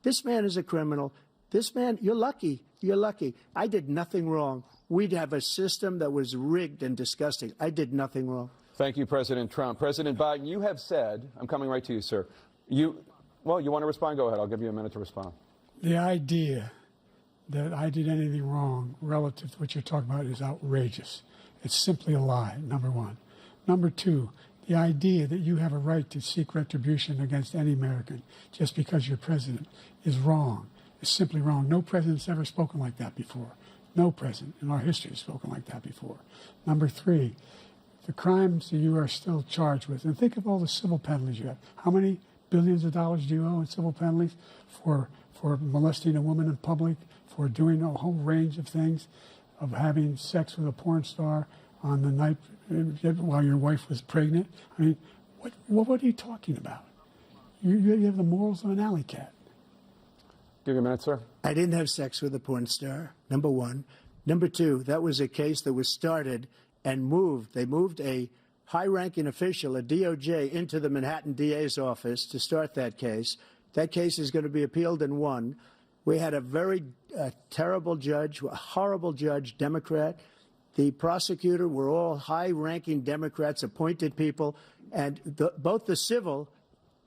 Speaker 4: This man is a criminal. This man, you're lucky. You're lucky. I did nothing wrong. We'd have a system that was rigged and disgusting. I did nothing wrong.
Speaker 1: Thank you, President Trump. President Biden, you have said, I'm coming right to you, sir. Well, you want to respond? Go ahead. I'll give you a minute to respond.
Speaker 3: The idea that I did anything wrong relative to what you're talking about is outrageous. It's simply a lie, number one. Number two, the idea that you have a right to seek retribution against any American just because you're president is wrong. It's simply wrong. No president's ever spoken like that before. No president in our history has spoken like that before. Number three, the crimes that you are still charged with, and think of all the civil penalties you have. How many billions of dollars do you owe in civil penalties for molesting a woman in public, for doing a whole range of things, of having sex with a porn star on the night while your wife was pregnant? I mean, what are you talking about? You have the morals of an alley cat.
Speaker 1: Give you a minute, sir.
Speaker 4: I didn't have sex with a porn star, number one. Number two, that was a case that was started and moved. They moved a high-ranking official, a DOJ, into the Manhattan DA's office to start that case. That case is going to be appealed and won. We had a very terrible judge, a horrible judge, Democrat. The prosecutor were all high-ranking Democrats, appointed people, and both the civil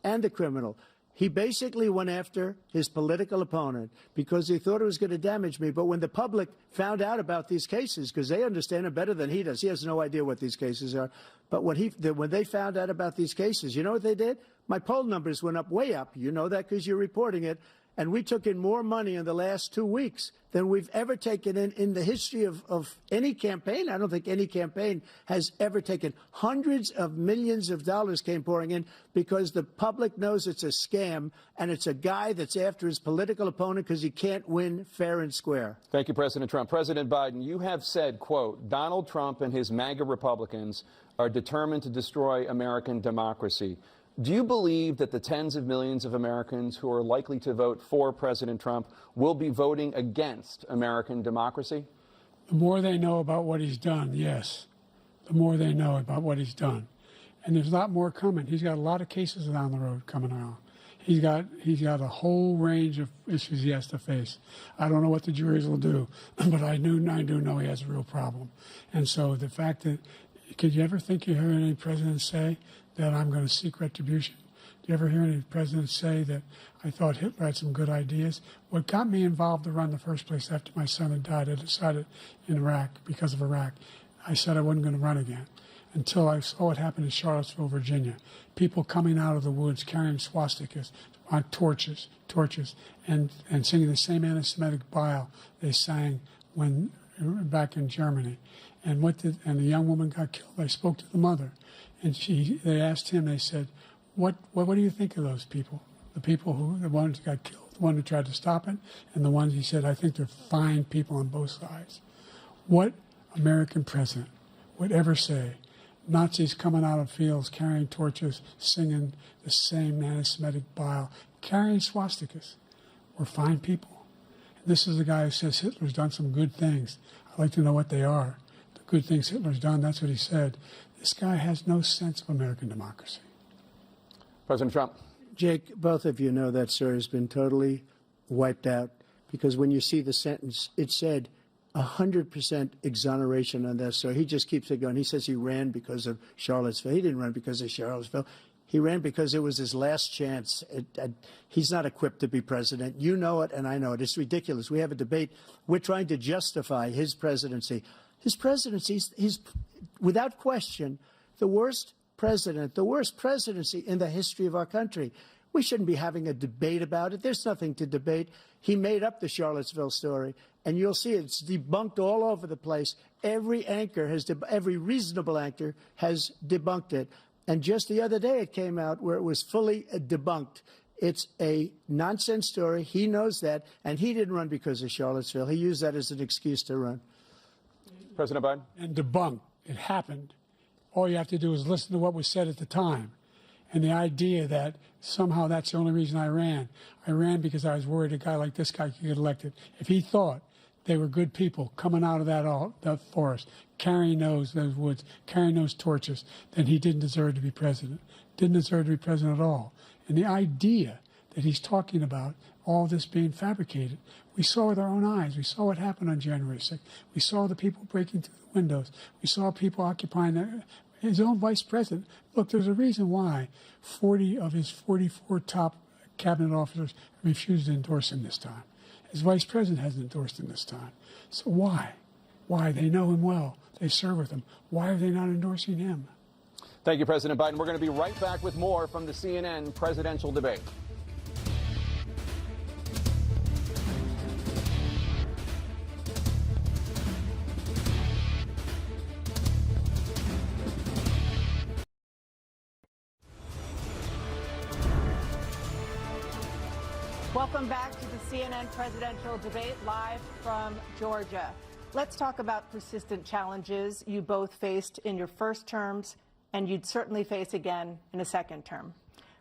Speaker 4: and the criminal. He basically went after his political opponent because he thought it was going to damage me. But when the public found out about these cases, because they understand it better than he does, he has no idea what these cases are. But when they found out about these cases, you know what they did? My poll numbers went up, way up. You know that because you're reporting it. And we took in more money in the last 2 weeks than we've ever taken in the history of any campaign. I don't think any campaign has ever taken. Hundreds of millions of dollars came pouring in because the public knows it's a scam, and it's a guy that's after his political opponent because he can't win fair and square.
Speaker 1: Thank you, President Trump. President Biden, you have said, quote, Donald Trump and his MAGA Republicans are determined to destroy American democracy. Do you believe that the tens of millions of Americans who are likely to vote for President Trump will be voting against American democracy?
Speaker 3: The more they know about what he's done, yes. The more they know about what he's done. And there's a lot more coming. He's got a lot of cases down the road coming around. He's got a whole range of issues he has to face. I don't know what the juries will do, but I do know he has a real problem. And so the fact that, could you ever think you heard any president say that I'm going to seek retribution? Do you ever hear any president say that I thought Hitler had some good ideas? What got me involved to run in the first place after my son had died, I decided in Iraq, because of Iraq, I said I wasn't going to run again until I saw what happened in Charlottesville, Virginia. People coming out of the woods carrying swastikas on torches, and singing the same anti-Semitic bile they sang when back in Germany. And the young woman got killed. I spoke to the mother, and they asked him. They said, "What do you think of those people? The ones who got killed, the one who tried to stop it, and the ones," he said, "I think they're fine people on both sides." What American president would ever say Nazis coming out of fields carrying torches, singing the same anti-Semitic bile, carrying swastikas were fine people? And this is the guy who says Hitler's done some good things. I'd like to know what they are. Good things Hitler's done, that's what he said. This guy has no sense of American democracy.
Speaker 1: President Trump.
Speaker 4: Jake, both of you know that sir has been totally wiped out because when you see the sentence, it said 100% exoneration on this. So he just keeps it going. He says he ran because of Charlottesville. He didn't run because of Charlottesville. He ran because it was his last chance. He's not equipped to be president. You know it, and I know it. It's ridiculous. We have a debate. We're trying to justify his presidency. His presidency, he's without question the worst president, the worst presidency in the history of our country. We shouldn't be having a debate about it. There's nothing to debate. He made up the Charlottesville story, and you'll see it's debunked all over the place. Every anchor has, every reasonable anchor has debunked it. And just the other day it came out where it was fully debunked. It's a nonsense story. He knows that, and he didn't run because of Charlottesville. He used that as an excuse to run.
Speaker 1: President Biden?
Speaker 3: And debunked. It happened. All you have to do is listen to what was said at the time. And the idea that somehow that's the only reason I ran because I was worried a guy like this guy could get elected. If he thought they were good people coming out of that forest, carrying those woods, carrying those torches, then he didn't deserve to be president. Didn't deserve to be president at all. And the idea that he's talking about all this being fabricated, we saw with our own eyes. We saw what happened on January 6th. We saw the people breaking through the windows. We saw people occupying his own vice president. Look, there's a reason why 40 of his 44 top cabinet officers refused to endorse him this time. His vice president hasn't endorsed him this time. So why? Why? They know him well. They serve with him. Why are they not endorsing him?
Speaker 1: Thank you, President Biden. We're going to be right back with more from the CNN presidential debate.
Speaker 2: Welcome back to the CNN presidential debate live from Georgia. Let's talk about persistent challenges you both faced in your first terms and you'd certainly face again in a second term.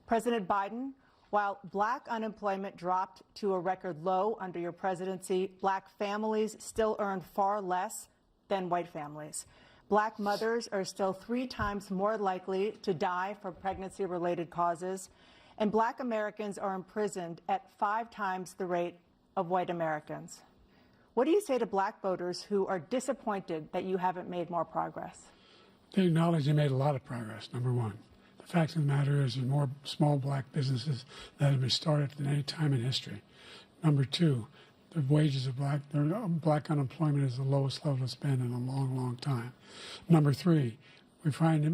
Speaker 2: President Biden, while black unemployment dropped to a record low under your presidency, black families still earn far less than white families. Black mothers are still 3 times more likely to die from pregnancy-related causes, and black Americans are imprisoned at 5 times the rate of white Americans. What do you say to black voters who are disappointed that you haven't made more progress?
Speaker 3: They acknowledge they made a lot of progress, number one. The fact of the matter is there's more small black businesses that have been started than any time in history. Number two, the wages of black unemployment is the lowest level it's been in a long, long time. Number three, we're trying to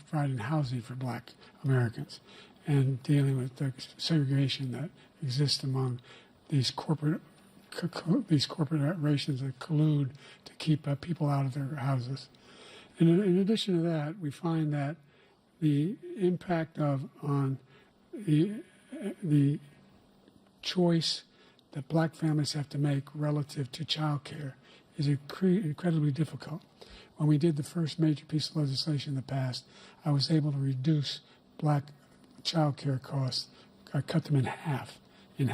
Speaker 3: provide housing for black Americans and dealing with the segregation that exists among these corporations that collude to keep people out of their houses. And in addition to that, we find that the impact on the choice that black families have to make relative to child care is incredibly difficult. When we did the first major piece of legislation in the past, I was able to reduce black child care costs. I cut them in half. We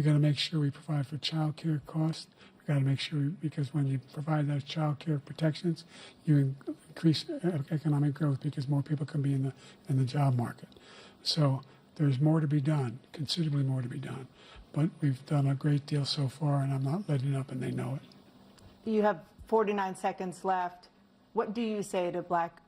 Speaker 3: got to make sure we provide for child care costs. We got to make sure, because when you provide those child care protections, you increase economic growth because more people can be in the job market. So there's more to be done, considerably more to be done. But we've done a great deal so far, and I'm not letting up, and they know it.
Speaker 2: You have 49 seconds left. What do you say to black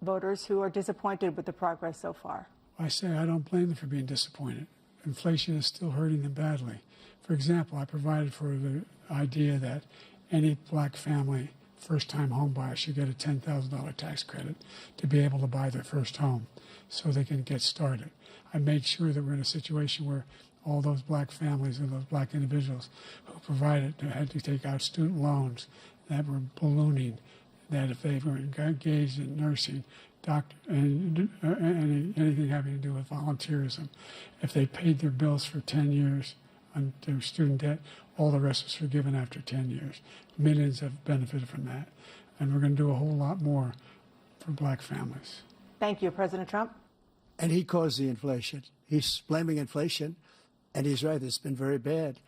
Speaker 2: voters who are disappointed with the progress so far?
Speaker 3: I say I don't blame them for being disappointed. Inflation is still hurting them badly. For example, I provided for the idea that any black family, first-time home buyer, should get a $10,000 tax credit to be able to buy their first home so they can get started. I made sure that we're in a situation where all those black families and those black individuals who provided had to take out student loans that were ballooning, that if they were engaged in nursing, doctor, and anything having to do with volunteerism, if they paid their bills for 10 years on their student debt, all the rest was forgiven after 10 years. Millions have benefited from that. And we're going to do a whole lot more for black families.
Speaker 2: Thank you, President Trump.
Speaker 4: And he caused the inflation. He's blaming inflation, and he's right, it's been very bad.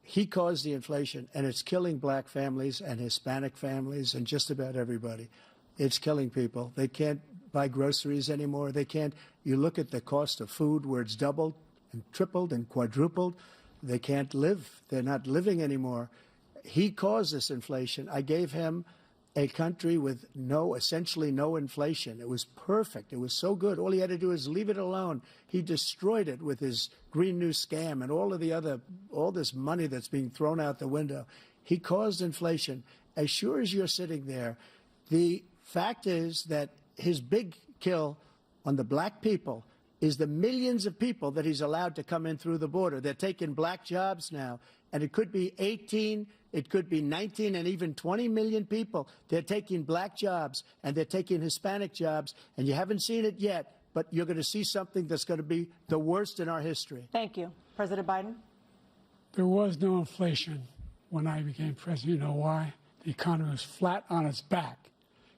Speaker 4: He caused the inflation, and it's killing black families and Hispanic families and just about everybody. It's killing people. They can't buy groceries anymore. They can't. You look at the cost of food where it's doubled and tripled and quadrupled. they can't live. They're not living anymore. He caused this inflation. I gave him a country with essentially no inflation. It was perfect. It was so good. All he had to do is leave it alone. He destroyed it with his Green New scam and all this money that's being thrown out the window. He caused inflation. As sure as you're sitting there, the fact is that his big kill on the black people is the millions of people that he's allowed to come in through the border. They're taking black jobs now, and it could be 18, it could be 19, and even 20 million people. They're taking black jobs, and they're taking Hispanic jobs, and you haven't seen it yet, but you're going to see something that's going to be the worst in our history.
Speaker 2: Thank you. President Biden?
Speaker 3: There was no inflation when I became president. You know why? The economy was flat on its back.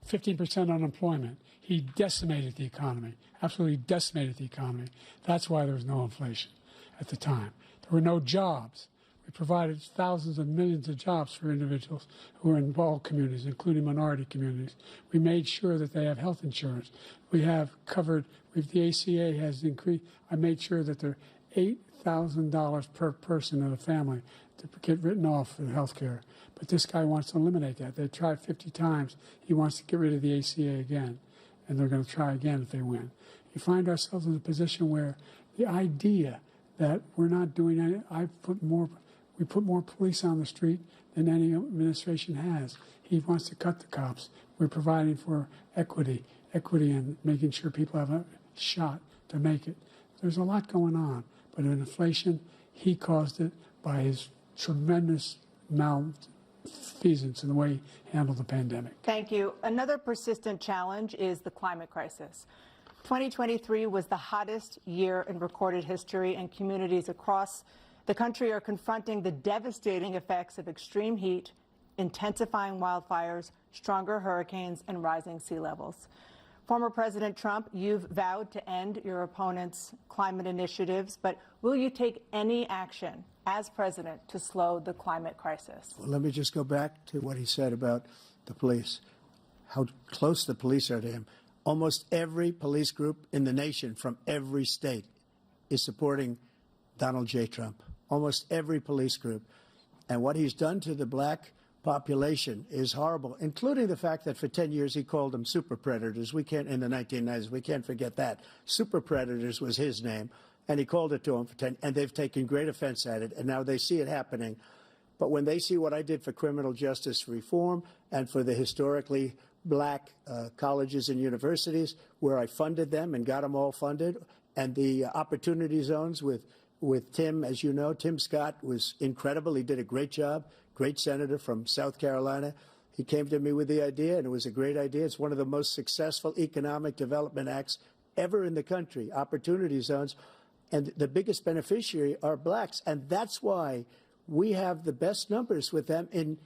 Speaker 3: 15% unemployment. He decimated the economy, absolutely decimated the economy. That's why there was no inflation at the time. There were no jobs. We provided thousands of millions of jobs for individuals who are in all communities, including minority communities. We made sure that they have health insurance. We have covered, the ACA has increased. I made sure that there are $8,000 per person in a family to get written off for health care. But this guy wants to eliminate that. They tried 50 times. He wants to get rid of the ACA again, and they're going to try again if they win. You find ourselves in a position where the idea that we're not doing any, we put more police on the street than any administration has. He wants to cut the cops. We're providing for equity and making sure people have a shot to make it. There's a lot going on, but in inflation, he caused it by his tremendous malfeasance in the way he handled the pandemic.
Speaker 2: Thank you. Another persistent challenge is the climate crisis. 2023 was the hottest year in recorded history, and communities across the country are confronting the devastating effects of extreme heat, intensifying wildfires, stronger hurricanes, and rising sea levels. Former President Trump, you've vowed to end your opponent's climate initiatives, but will you take any action as president to slow the climate crisis?
Speaker 4: Well, let me just go back to what he said about the police, how close the police are to him. Almost every police group in the nation from every state is supporting Donald J. Trump. Almost every police group. And what he's done to the black population is horrible, including the fact that for 10 years he called them super predators. We can't, in the 1990s, we can't forget that. Super predators was his name, and he called it to them for 10, and they've taken great offense at it, and now they see it happening. But when they see what I did for criminal justice reform and for the historically black colleges and universities, where I funded them and got them all funded, and the opportunity zones with Tim, as you know, Tim Scott was incredible. He did a great job, great senator from South Carolina. He came to me with the idea, and it was a great idea. It's one of the most successful economic development acts ever in the country, opportunity zones. And the biggest beneficiary are blacks. And that's why we have the best numbers with them in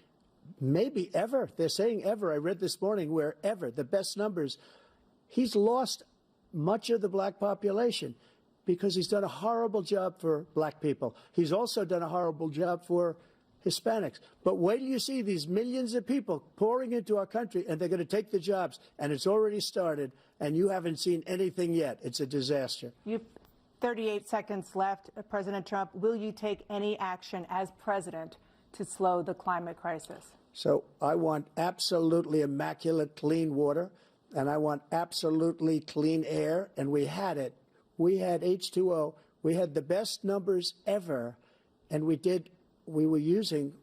Speaker 4: maybe ever. They're saying ever. I read this morning where ever, the best numbers. He's lost much of the black population because he's done a horrible job for black people. He's also done a horrible job for Hispanics. But wait till you see these millions of people pouring into our country, and they're going to take the jobs, and it's already started, and you haven't seen anything yet. It's a disaster.
Speaker 2: You've 38 seconds left. President Trump, will you take any action as president to slow the climate crisis?
Speaker 4: So I want absolutely immaculate clean water, and I want absolutely clean air, and we had it. We had H2O. We had the best numbers ever, and we were using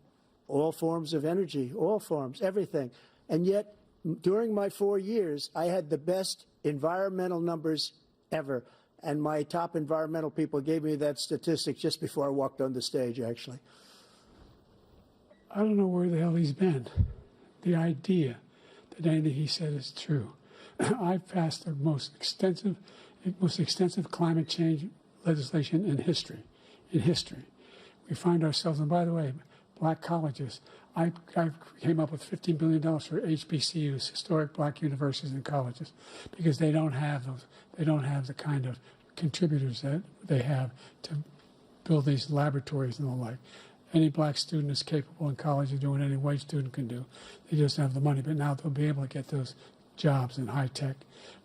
Speaker 4: all forms of energy, all forms, everything. And yet, during my 4 years, I had the best environmental numbers ever. And my top environmental people gave me that statistic just before I walked on the stage, actually.
Speaker 3: I don't know where the hell he's been. The idea that anything he said is true. I've passed the most extensive climate change legislation in history. We find ourselves, and by the way, black colleges, I came up with $15 billion for HBCUs, historic black universities and colleges, because they don't have those. They don't have the kind of contributors that they have to build these laboratories and the like. Any black student is capable in college of doing any white student can do. They just don't have the money, but now they'll be able to get those jobs in high tech.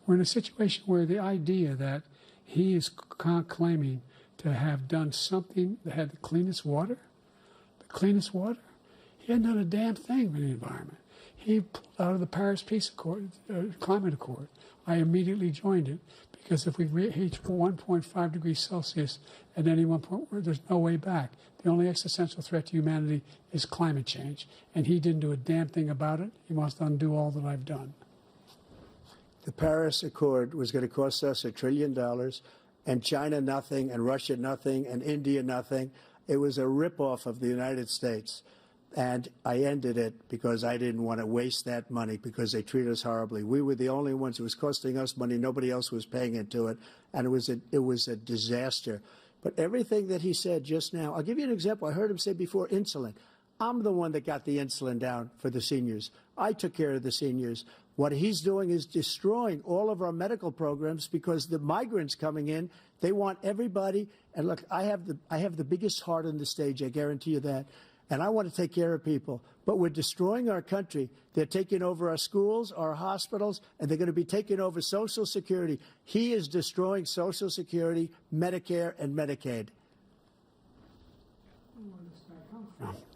Speaker 3: We're in a situation where the idea that he is claiming to have done something that had the cleanest water. The cleanest water? He hadn't done a damn thing for the environment. He pulled out of the Paris Peace Accord, Climate Accord. I immediately joined it because if we reach 1.5 degrees Celsius at any one point, there's no way back. The only existential threat to humanity is climate change. And he didn't do a damn thing about it. He wants to undo all that I've done.
Speaker 4: The Paris Accord was going to cost us $1 trillion, and China nothing, and Russia nothing, and India nothing. It was a ripoff of the United States. And I ended it because I didn't want to waste that money because they treat us horribly. We were the only ones. It was costing us money. Nobody else was paying into it. And it was a disaster. But everything that he said just now, I'll give you an example. I heard him say before insulin. I'm the one that got the insulin down for the seniors. I took care of the seniors. What he's doing is destroying all of our medical programs because the migrants coming in, they want everybody. And look, I have the biggest heart on the stage. I guarantee you that. And I want to take care of people. But we're destroying our country. They're taking over our schools, our hospitals, and they're going to be taking over Social Security. He is destroying Social Security, Medicare, and Medicaid.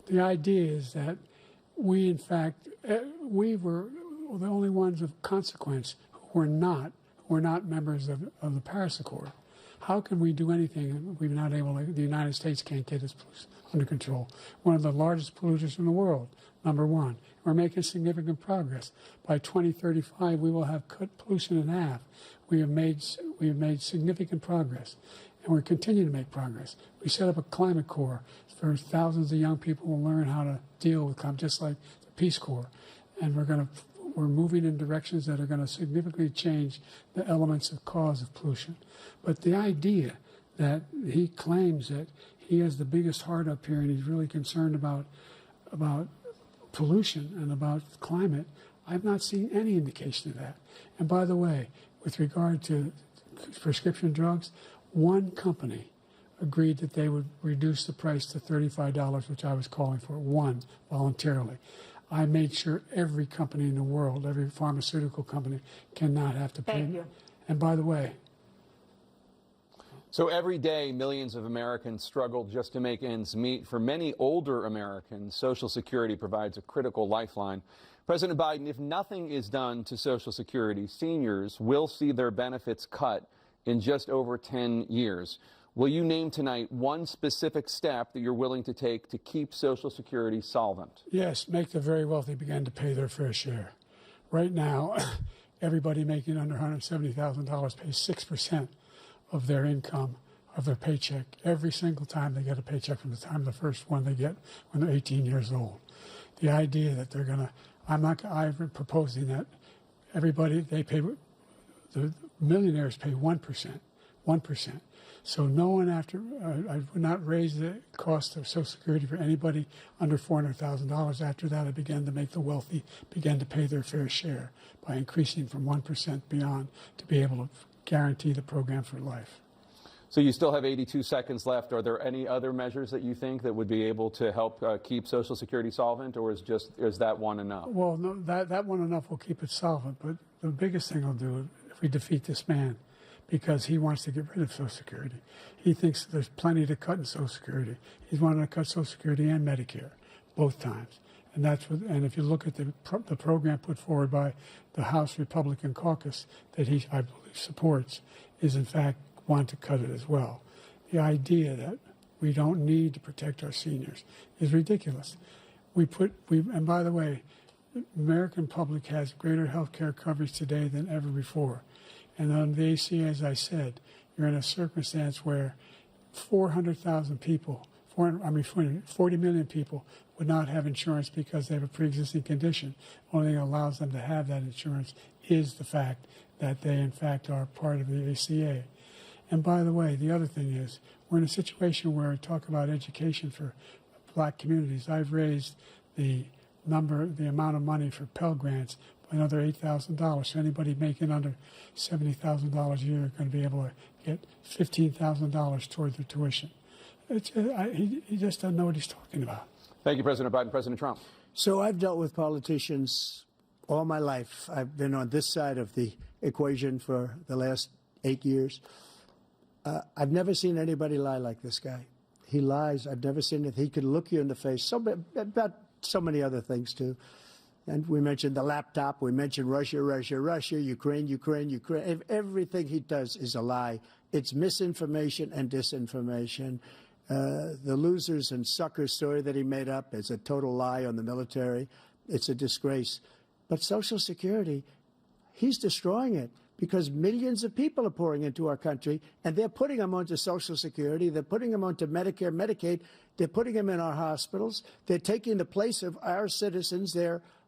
Speaker 3: The idea is that we, in fact, we were the only ones of consequence who were not members of the Paris Accord. How can we do anything if we're not able to, the United States can't get its pollution under control? One of the largest polluters in the world, number one. We're making significant progress. By 2035, we will have cut pollution in half. We have made significant progress, and we're continuing to make progress. We set up a climate corps for thousands of young people who will learn how to deal with climate, just like the Peace Corps. And we're moving in directions that are going to significantly change the elements of cause of pollution. But the idea that he claims that he has the biggest heart up here and he's really concerned about pollution and about climate, I've not seen any indication of that. And by the way, with regard to prescription drugs, one company agreed that they would reduce the price to $35, which I was calling for, one, voluntarily. I made sure every company in the world, every pharmaceutical company, cannot have to pay.
Speaker 2: Thank you.
Speaker 3: And by the way,
Speaker 1: so every day, millions of Americans struggle just to make ends meet. For many older Americans, Social Security provides a critical lifeline. President Biden, if nothing is done to Social Security, seniors will see their benefits cut in just over 10 years. Will you name tonight one specific step that you're willing to take to keep Social Security solvent?
Speaker 3: yes, make the very wealthy begin to pay their fair share. Right now, everybody making under $170,000 pays 6% of their income, of their paycheck, every single time they get a paycheck from the time of the first one they get when they're 18 years old. The idea that they're going to, I'm proposing that everybody, they pay, the millionaires pay 1%. So no one I would not raise the cost of Social Security for anybody under $400,000. After that, I began to make the wealthy begin to pay their fair share by increasing from 1% beyond to be able to guarantee the program for life.
Speaker 1: So you still have 82 seconds left. Are there any other measures that you think that would be able to help keep Social Security solvent, or is that one enough?
Speaker 3: Well, no, that one enough will keep it solvent. But the biggest thing will do if we defeat this man, because he wants to get rid of Social Security. He thinks there's plenty to cut in Social Security. He's wanting to cut Social Security and Medicare, both times. And and if you look at the program put forward by the House Republican caucus that I believe supports, is in fact want to cut it as well. The idea that we don't need to protect our seniors is ridiculous. And by the way, the American public has greater health care coverage today than ever before. And on the ACA, as I said, you're in a circumstance where 400,000 people, 40 million people would not have insurance because they have a pre-existing condition. Only thing that allows them to have that insurance is the fact that they, in fact, are part of the ACA. And by the way, the other thing is, we're in a situation where I talk about education for black communities. I've raised the amount of money for Pell Grants by another $8,000. So anybody making under $70,000 a year is going to be able to get $15,000 toward their tuition. He just doesn't know what he's talking about.
Speaker 1: Thank you, President Biden. President Trump.
Speaker 4: So I've dealt with politicians all my life. I've been on this side of the equation for the last 8 years. I've never seen anybody lie like this guy. He lies. I've never seen it. He could look you in the face. About so many other things, too. And we mentioned the laptop. We mentioned Russia, Ukraine. Everything he does is a lie. It's misinformation and disinformation. The losers and suckers story that he made up is a total lie on the military. It's a disgrace. But Social Security, he's destroying it because millions of people are pouring into our country, and they're putting them onto Social Security. They're putting them onto Medicare, Medicaid. They're putting them in our hospitals. They're taking the place of our citizens.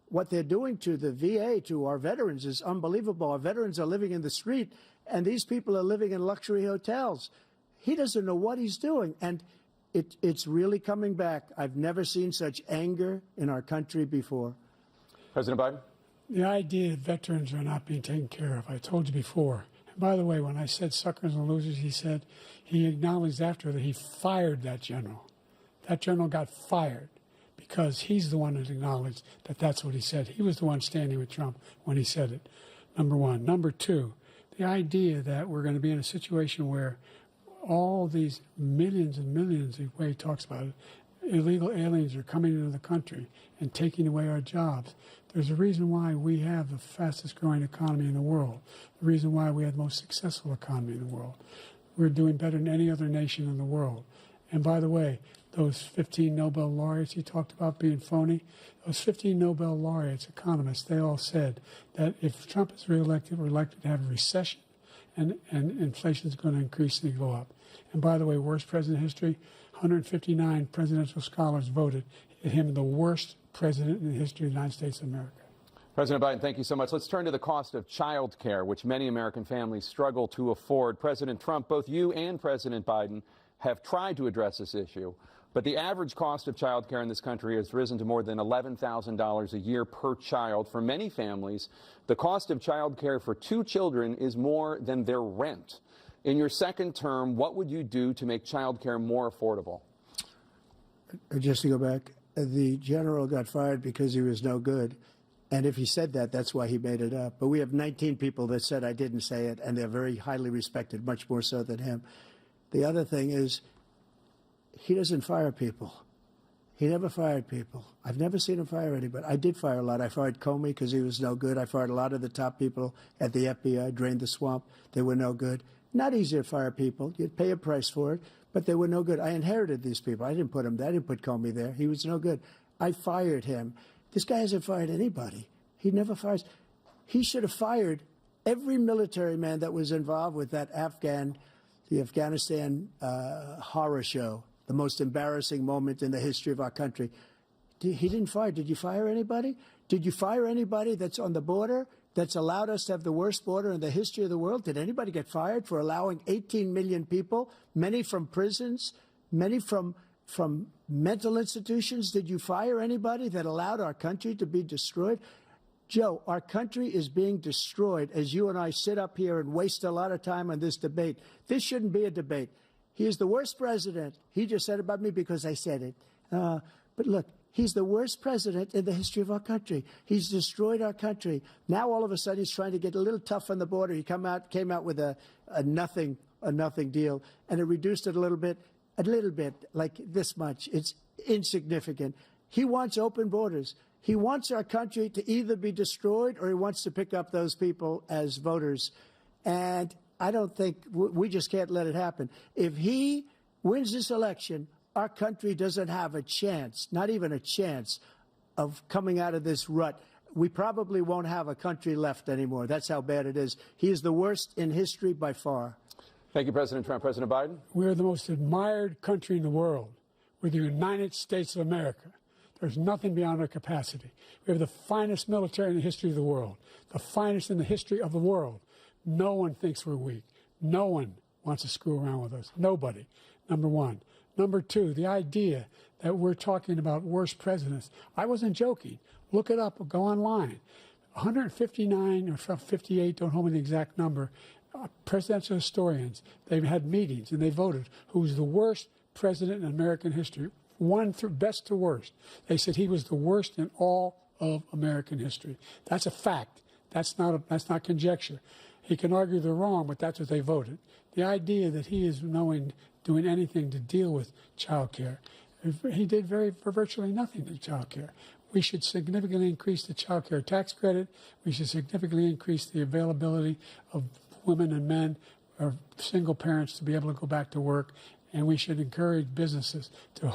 Speaker 4: What they're doing to the VA, to our veterans, is unbelievable. Our veterans are living in the street, and these people are living in luxury hotels. He doesn't know what he's doing, and it's really coming back. I've never seen such anger in our country before.
Speaker 1: President Biden?
Speaker 3: The idea that veterans are not being taken care of, I told you before. And by the way, when I said suckers and losers, he acknowledged after that he fired that general. That general got fired because he's the one that acknowledged that that's what he said. He was the one standing with Trump when he said it, number one. Number two, the idea that we're going to be in a situation where all these millions and millions, the way he talks about it, illegal aliens are coming into the country and taking away our jobs. There's a reason why we have the fastest growing economy in the world, the reason why we have the most successful economy in the world. We're doing better than any other nation in the world. And by the way, those 15 Nobel laureates he talked about being phony, those 15 Nobel laureates, economists, they all said that if Trump is reelected, we're likely to have a recession and inflation is going to increasingly go up. And by the way, worst president in history, 159 presidential scholars voted him the worst president in the history of the United States of America.
Speaker 1: President Biden, thank you so much. Let's turn to the cost of child care, which many American families struggle to afford. President Trump, both you and President Biden have tried to address this issue, but the average cost of child care in this country has risen to more than $11,000 a year per child. For many families, the cost of child care for 2 children is more than their rent. In your second term, what would you do to make child care more affordable?
Speaker 4: Just to go back, the general got fired because he was no good. And if he said that, that's why he made it up. But we have 19 people that said I didn't say it, and they're very highly respected, much more so than him. The other thing is, he doesn't fire people. He never fired people. I've never seen him fire anybody. I did fire a lot. I fired Comey because he was no good. I fired a lot of the top people at the FBI, drained the swamp. They were no good. Not easy to fire people. You'd pay a price for it, but they were no good. I inherited these people. I didn't put him there. I didn't put Comey there. He was no good. I fired him. This guy hasn't fired anybody. He never fires. He should have fired every military man that was involved with that the Afghanistan horror show, the most embarrassing moment in the history of our country. He didn't fire. Did you fire anybody? Did you fire anybody that's on the border that's allowed us to have the worst border in the history of the world? Did anybody get fired for allowing 18 million people, many from prisons, many from mental institutions? Did you fire anybody that allowed our country to be destroyed? Joe, our country is being destroyed as you and I sit up here and waste a lot of time on this debate. This shouldn't be a debate. He is the worst president. He just said about me because I said it. But look, he's the worst president in the history of our country. He's destroyed our country. Now all of a sudden he's trying to get a little tough on the border. He came out with a nothing deal, and it reduced it a little bit, like this much. It's insignificant. He wants open borders. He wants our country to either be destroyed or he wants to pick up those people as voters. And I don't think we just can't let it happen. If he wins this election, our country doesn't have a chance, not even a chance, of coming out of this rut. We probably won't have a country left anymore. That's how bad it is. He is the worst in history by far.
Speaker 1: Thank you, President Trump. President Biden?
Speaker 3: We're the most admired country in the world. We're the United States of America. There's nothing beyond our capacity. We have the finest military in the history of the world, the finest in the history of the world. No one thinks we're weak. No one wants to screw around with us. Nobody, number one. Number two, the idea that we're talking about worst presidents. I wasn't joking. Look it up or go online. 159 or 58, don't hold me the exact number, presidential historians, they've had meetings and they voted who's the worst president in American history. One through best to worst. They said he was the worst in all of American history. That's a fact. That's not conjecture. He can argue they're wrong, but that's what they voted. The idea that he is doing anything to deal with child care, he did for virtually nothing to child care. We should significantly increase the child care tax credit. We should significantly increase the availability of women and men or single parents to be able to go back to work. And we should encourage businesses to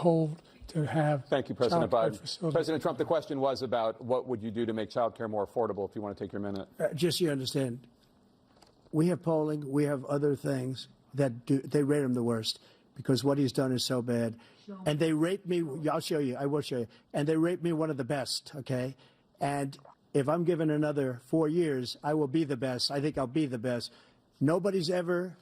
Speaker 3: have.
Speaker 1: Thank you, President Biden.
Speaker 3: Facilities.
Speaker 1: President Trump, the question was about what would you do to make child care more affordable, if you want to take your minute.
Speaker 4: Just so you understand, we have polling, we have other things that they rate him the worst because what he's done is so bad. And they rate me, I'll show you, I will show you, and they rate me one of the best, okay? And if I'm given another 4 years, I will be the best. I think I'll be the best. Nobody's ever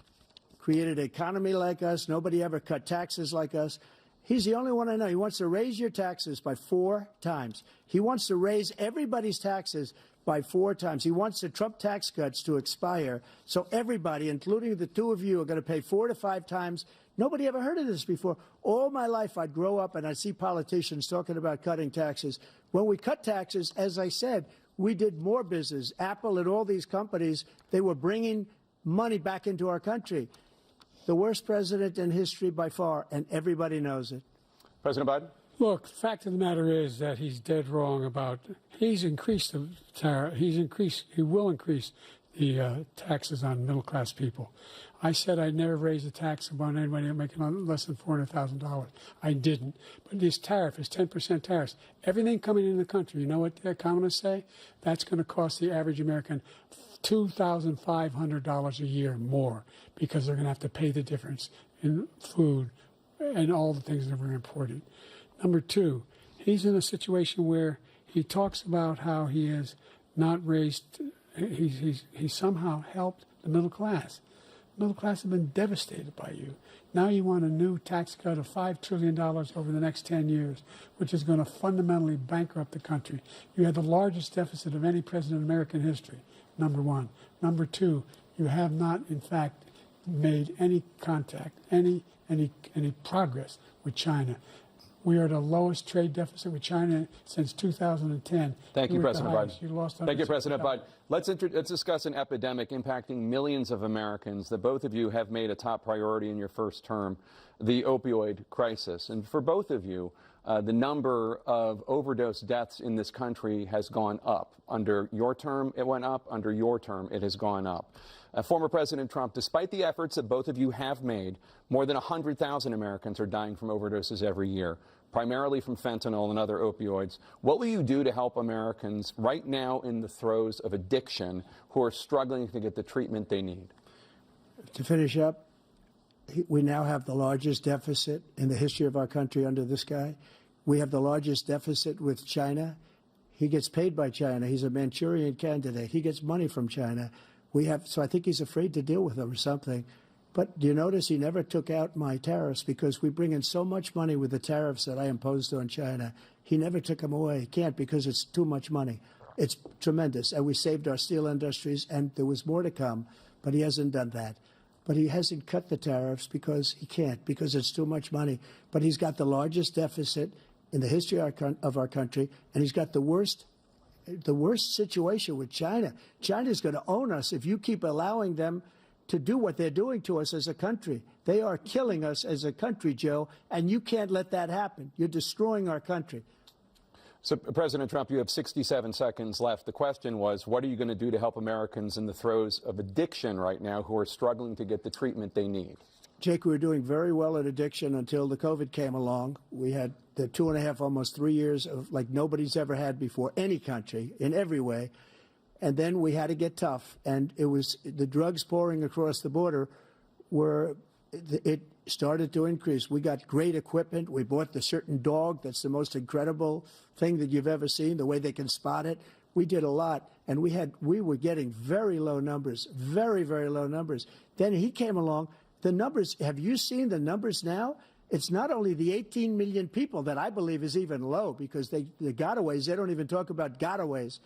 Speaker 4: created an economy like us. Nobody ever cut taxes like us. He's the only one I know. He wants to raise your taxes by 4 times. He wants to raise everybody's taxes by 4 times. He wants the Trump tax cuts to expire. So everybody, including the two of you, are going to pay 4 to 5 times. Nobody ever heard of this before. All my life, I'd grow up and I'd see politicians talking about cutting taxes. When we cut taxes, as I said, we did more business. Apple and all these companies, they were bringing money back into our country. The worst president in history by far, and everybody knows it.
Speaker 1: President Biden?
Speaker 3: Look, the fact of the matter is that he's dead wrong about, he's increased the tariff, he will increase the taxes on middle-class people. I said I'd never raise a tax on anybody making less than $400,000. I didn't. But this tariff is 10% tariffs. Everything coming into the country, you know what the economists say? That's going to cost the average American $2,500 a year more because they're going to have to pay the difference in food and all the things that are very important. Number two, he's in a situation where he talks about how he has not raised, he somehow helped the middle class. The middle class have been devastated by you. Now you want a new tax cut of $5 trillion over the next 10 years, which is going to fundamentally bankrupt the country. You had the largest deficit of any president in American history, number one. Number two, you have not, in fact, made any contact, any progress with China. We are the lowest trade deficit with China since 2010.
Speaker 1: Thank you, President Biden.
Speaker 3: You lost
Speaker 1: Thank you, President Biden. Let's discuss an epidemic impacting millions of Americans that both of you have made a top priority in your first term, the opioid crisis. And for both of you, the number of overdose deaths in this country has gone up. Under your term, it went up. Under your term, it has gone up. Former President Trump, despite the efforts that both of you have made, more than 100,000 Americans are dying from overdoses every year, primarily from fentanyl and other opioids. What will you do to help Americans right now in the throes of addiction who are struggling to get the treatment they need?
Speaker 4: To finish up, we now have the largest deficit in the history of our country under this guy. We have the largest deficit with China. He gets paid by China. He's a Manchurian candidate. He gets money from China. So I think he's afraid to deal with them or something. But do you notice he never took out my tariffs because we bring in so much money with the tariffs that I imposed on China. He never took them away. He can't because it's too much money. It's tremendous. And we saved our steel industries, and there was more to come, but he hasn't done that. But he hasn't cut the tariffs because he can't, because it's too much money. But he's got the largest deficit in the history of our country, and he's got the worst situation with China. China's going to own us if you keep allowing them to do what they're doing to us as a country. They are killing us as a country, Joe, and you can't let that happen. You're destroying our country.
Speaker 1: So, President Trump, you have 67 seconds left. The question was, what are you going to do to help Americans in the throes of addiction right now who are struggling to get the treatment they need?
Speaker 4: Jake, we were doing very well at addiction until the COVID came along. We had the 2.5, almost 3 years of like nobody's ever had before, any country, in every way. And then we had to get tough. And it was the drugs pouring across the border it started to increase. We got great equipment. We bought the certain dog that's the most incredible thing that you've ever seen, the way they can spot it. We did a lot. And we were getting very low numbers, very, very low numbers. Then he came along. The numbers, have you seen the numbers now? It's not only the 18 million people that I believe is even low because the gotaways, they don't even talk about gotaways.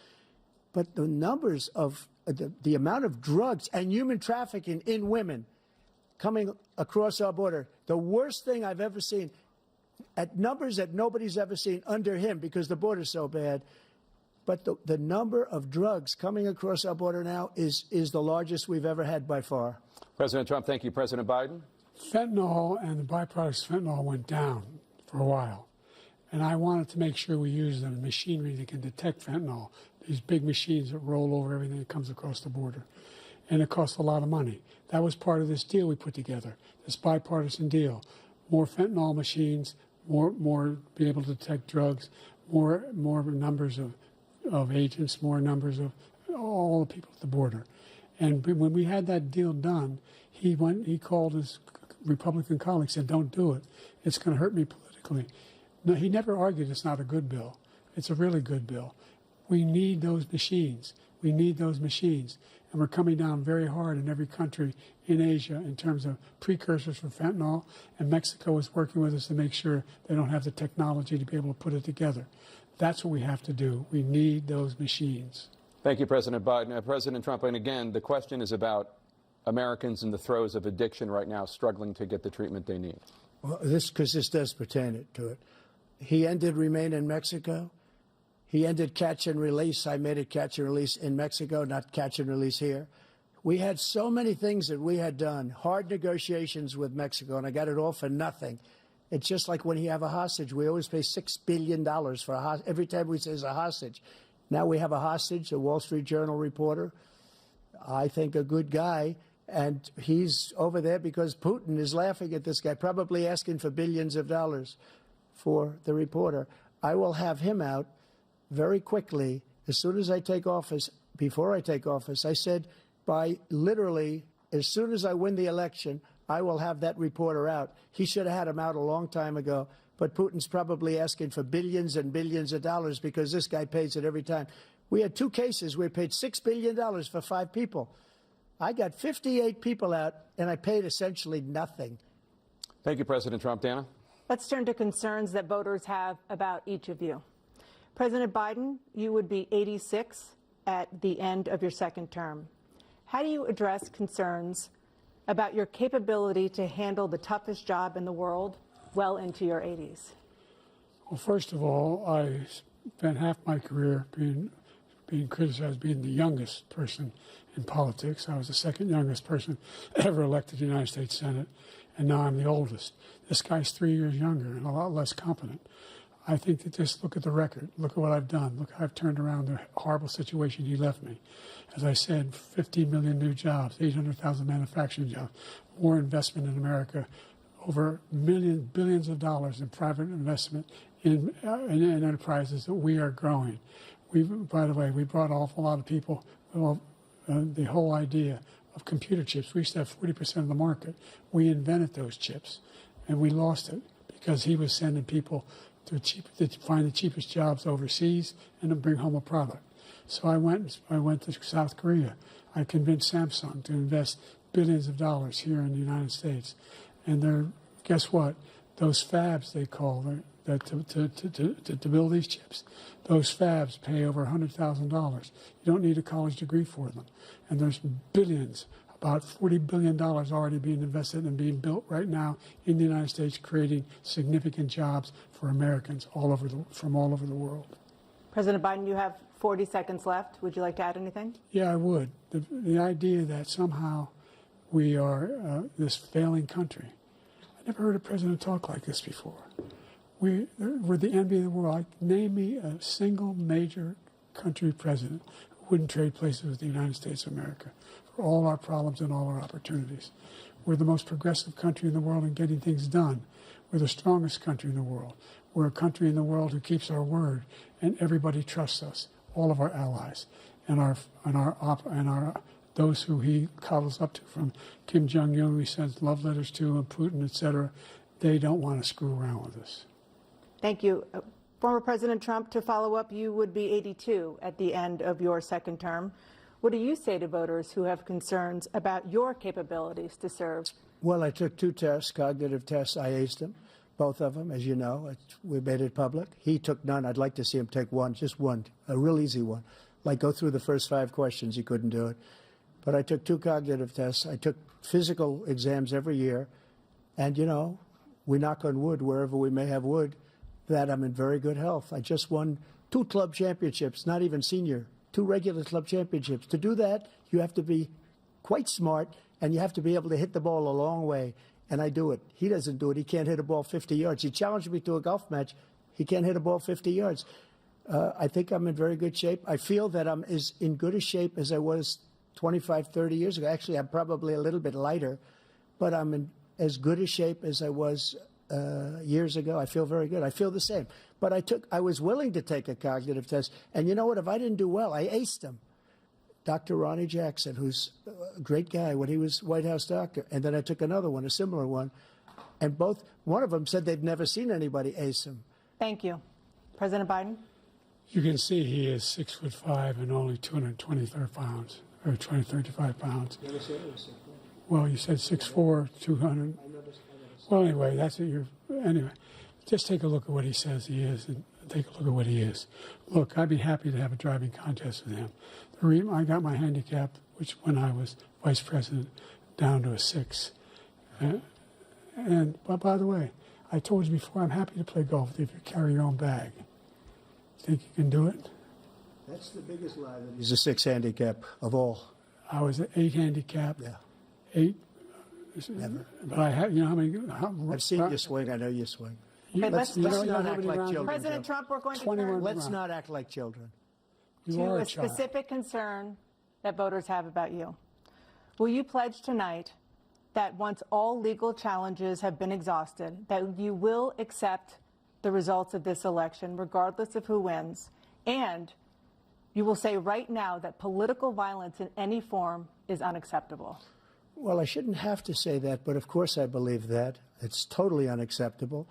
Speaker 4: But the numbers of the amount of drugs and human trafficking in women coming across our border, the worst thing I've ever seen, at numbers that nobody's ever seen under him because the border's so bad. but the number of drugs coming across our border now is the largest we've ever had by far.
Speaker 1: President Trump, thank you. President Biden?
Speaker 3: Fentanyl and the byproducts of fentanyl went down for a while. And I wanted to make sure we use the machinery that can detect fentanyl, these big machines that roll over everything that comes across the border. And it costs a lot of money. That was part of this deal we put together, this bipartisan deal. More fentanyl machines, more be able to detect drugs, more numbers of agents, more numbers of all the people at the border. And when we had that deal done, he called his Republican colleagues, said, "Don't do it. It's going to hurt me politically." No, he never argued it's not a good bill. It's a really good bill. We need those machines. We need those machines. And we're coming down very hard in every country in Asia in terms of precursors for fentanyl. And Mexico is working with us to make sure they don't have the technology to be able to put it together. That's what we have to do. We need those machines.
Speaker 1: Thank you, President Biden. President Trump, and again, the question is about Americans in the throes of addiction right now, struggling to get the treatment they need.
Speaker 4: Well, this does pertain to it. He ended Remain in Mexico. He ended catch and release. I made it catch and release in Mexico, not catch and release here. We had so many things that we had done, hard negotiations with Mexico, and I got it all for nothing. It's just like when you have a hostage. We always pay $6 billion for a hostage. Every time we say it's a hostage. Now we have a hostage, a Wall Street Journal reporter, I think a good guy, and he's over there because Putin is laughing at this guy, probably asking for billions of dollars for the reporter. I will have him out very quickly as soon as I take office. Before I take office, I said by literally as soon as I win the election, I will have that reporter out. He should have had him out a long time ago, but Putin's probably asking for billions and billions of dollars because this guy pays it every time. We had 2 cases where we paid $6 billion for 5 people. I got 58 people out, and I paid essentially nothing.
Speaker 1: Thank you, President Trump. Dana?
Speaker 2: Let's turn to concerns that voters have about each of you. President Biden, you would be 86 at the end of your second term. How do you address concerns about your capability to handle the toughest job in the world well into your 80s?
Speaker 3: Well, first of all, I spent half my career being criticized as being the youngest person in politics. I was the second youngest person ever elected to the United States Senate, and now I'm the oldest. This guy's 3 years younger and a lot less competent. I think that just look at the record. Look at what I've done. Look how I've turned around the horrible situation he left me. As I said, 15 million new jobs, 800,000 manufacturing jobs, more investment in America, over billions of dollars in private investment in enterprises that we are growing. By the way, we brought an awful lot of people. The whole idea of computer chips, we used to have 40% of the market. We invented those chips, and we lost it because he was sending people to find the cheapest jobs overseas and to bring home a product. So I went to South Korea. I convinced Samsung to invest billions of dollars here in the United States. And guess what? Those fabs, they call to build these chips, those fabs pay over $100,000. You don't need a college degree for them. And there's billions, about $40 billion already being invested and being built right now in the United States, creating significant jobs for Americans from all over the world.
Speaker 2: President Biden, you have 40 seconds left. Would you like to add anything?
Speaker 3: Yeah, I would. The idea that somehow we are this failing country. I never heard a president talk like this before. We're the envy of the world. Name me a single major country president who wouldn't trade places with the United States of America for all our problems and all our opportunities. We're the most progressive country in the world in getting things done. We're the strongest country in the world. We're a country in the world who keeps our word, and everybody trusts us, all of our allies, and those who he coddles up to, from Kim Jong-un, he sends love letters to, and Putin, etc. They don't want to screw around with us.
Speaker 2: Thank you. Former President Trump, to follow up, you would be 82 at the end of your second term. What do you say to voters who have concerns about your capabilities to serve?
Speaker 4: Well, I took 2 tests, cognitive tests. I aced them, both of them, as you know. We made it public. He took none. I'd like to see him take one, just one, a real easy one. Like go through the first 5 questions. He couldn't do it. But I took 2 cognitive tests. I took physical exams every year. And, you know, we knock on wood wherever we may have wood, that I'm in very good health. I just won 2 club championships, not even senior, 2 regular club championships. To do that, you have to be quite smart, and you have to be able to hit the ball a long way. And I do it. He doesn't do it. He can't hit a ball 50 yards. He challenged me to a golf match. He can't hit a ball 50 yards. I think I'm in very good shape. I feel that I'm as in good a shape as I was 25, 30 years ago. Actually, I'm probably a little bit lighter, but I'm in as good a shape as I was years ago. I feel very good. I feel the same. But I was willing to take a cognitive test. And you know what? If I didn't do well, I aced him. Dr. Ronnie Jackson, who's a great guy when he was White House doctor. And then I took another one, a similar one. And one of them said they'd never seen anybody ace him.
Speaker 2: Thank you. President Biden?
Speaker 3: You can see he is 6'5" and only 223 pounds, or 235 pounds.
Speaker 4: Never said it was 6'4".
Speaker 3: Well, you said 6'4", 200. Well, anyway, that's what you're. Anyway, just take a look at what he says he is, and take a look at what he is. Look, I'd be happy to have a driving contest with him. I got my handicap, which when I was vice president, down to a 6. But by the way, I told you before, I'm happy to play golf if you carry your own bag. Think you can do it?
Speaker 4: That's the biggest lie that he's a 6 handicap of all.
Speaker 3: I was an 8 handicap.
Speaker 4: Yeah.
Speaker 3: 8.
Speaker 4: Never.
Speaker 3: But I had, you know how many?
Speaker 4: I've seen you swing. I know you swing.
Speaker 2: Okay, let's
Speaker 4: not act like children.
Speaker 2: President Trump, we're going to
Speaker 3: 21
Speaker 2: turn
Speaker 4: Let's not act like children.
Speaker 3: You
Speaker 2: to
Speaker 3: are
Speaker 2: a
Speaker 3: a child.
Speaker 2: specific concern that voters have about you. Will you pledge tonight that once all legal challenges have been exhausted, that you will accept the results of this election, regardless of who wins, and you will say right now that political violence in any form is unacceptable?
Speaker 4: Well, I shouldn't have to say that, but of course I believe that. It's totally unacceptable.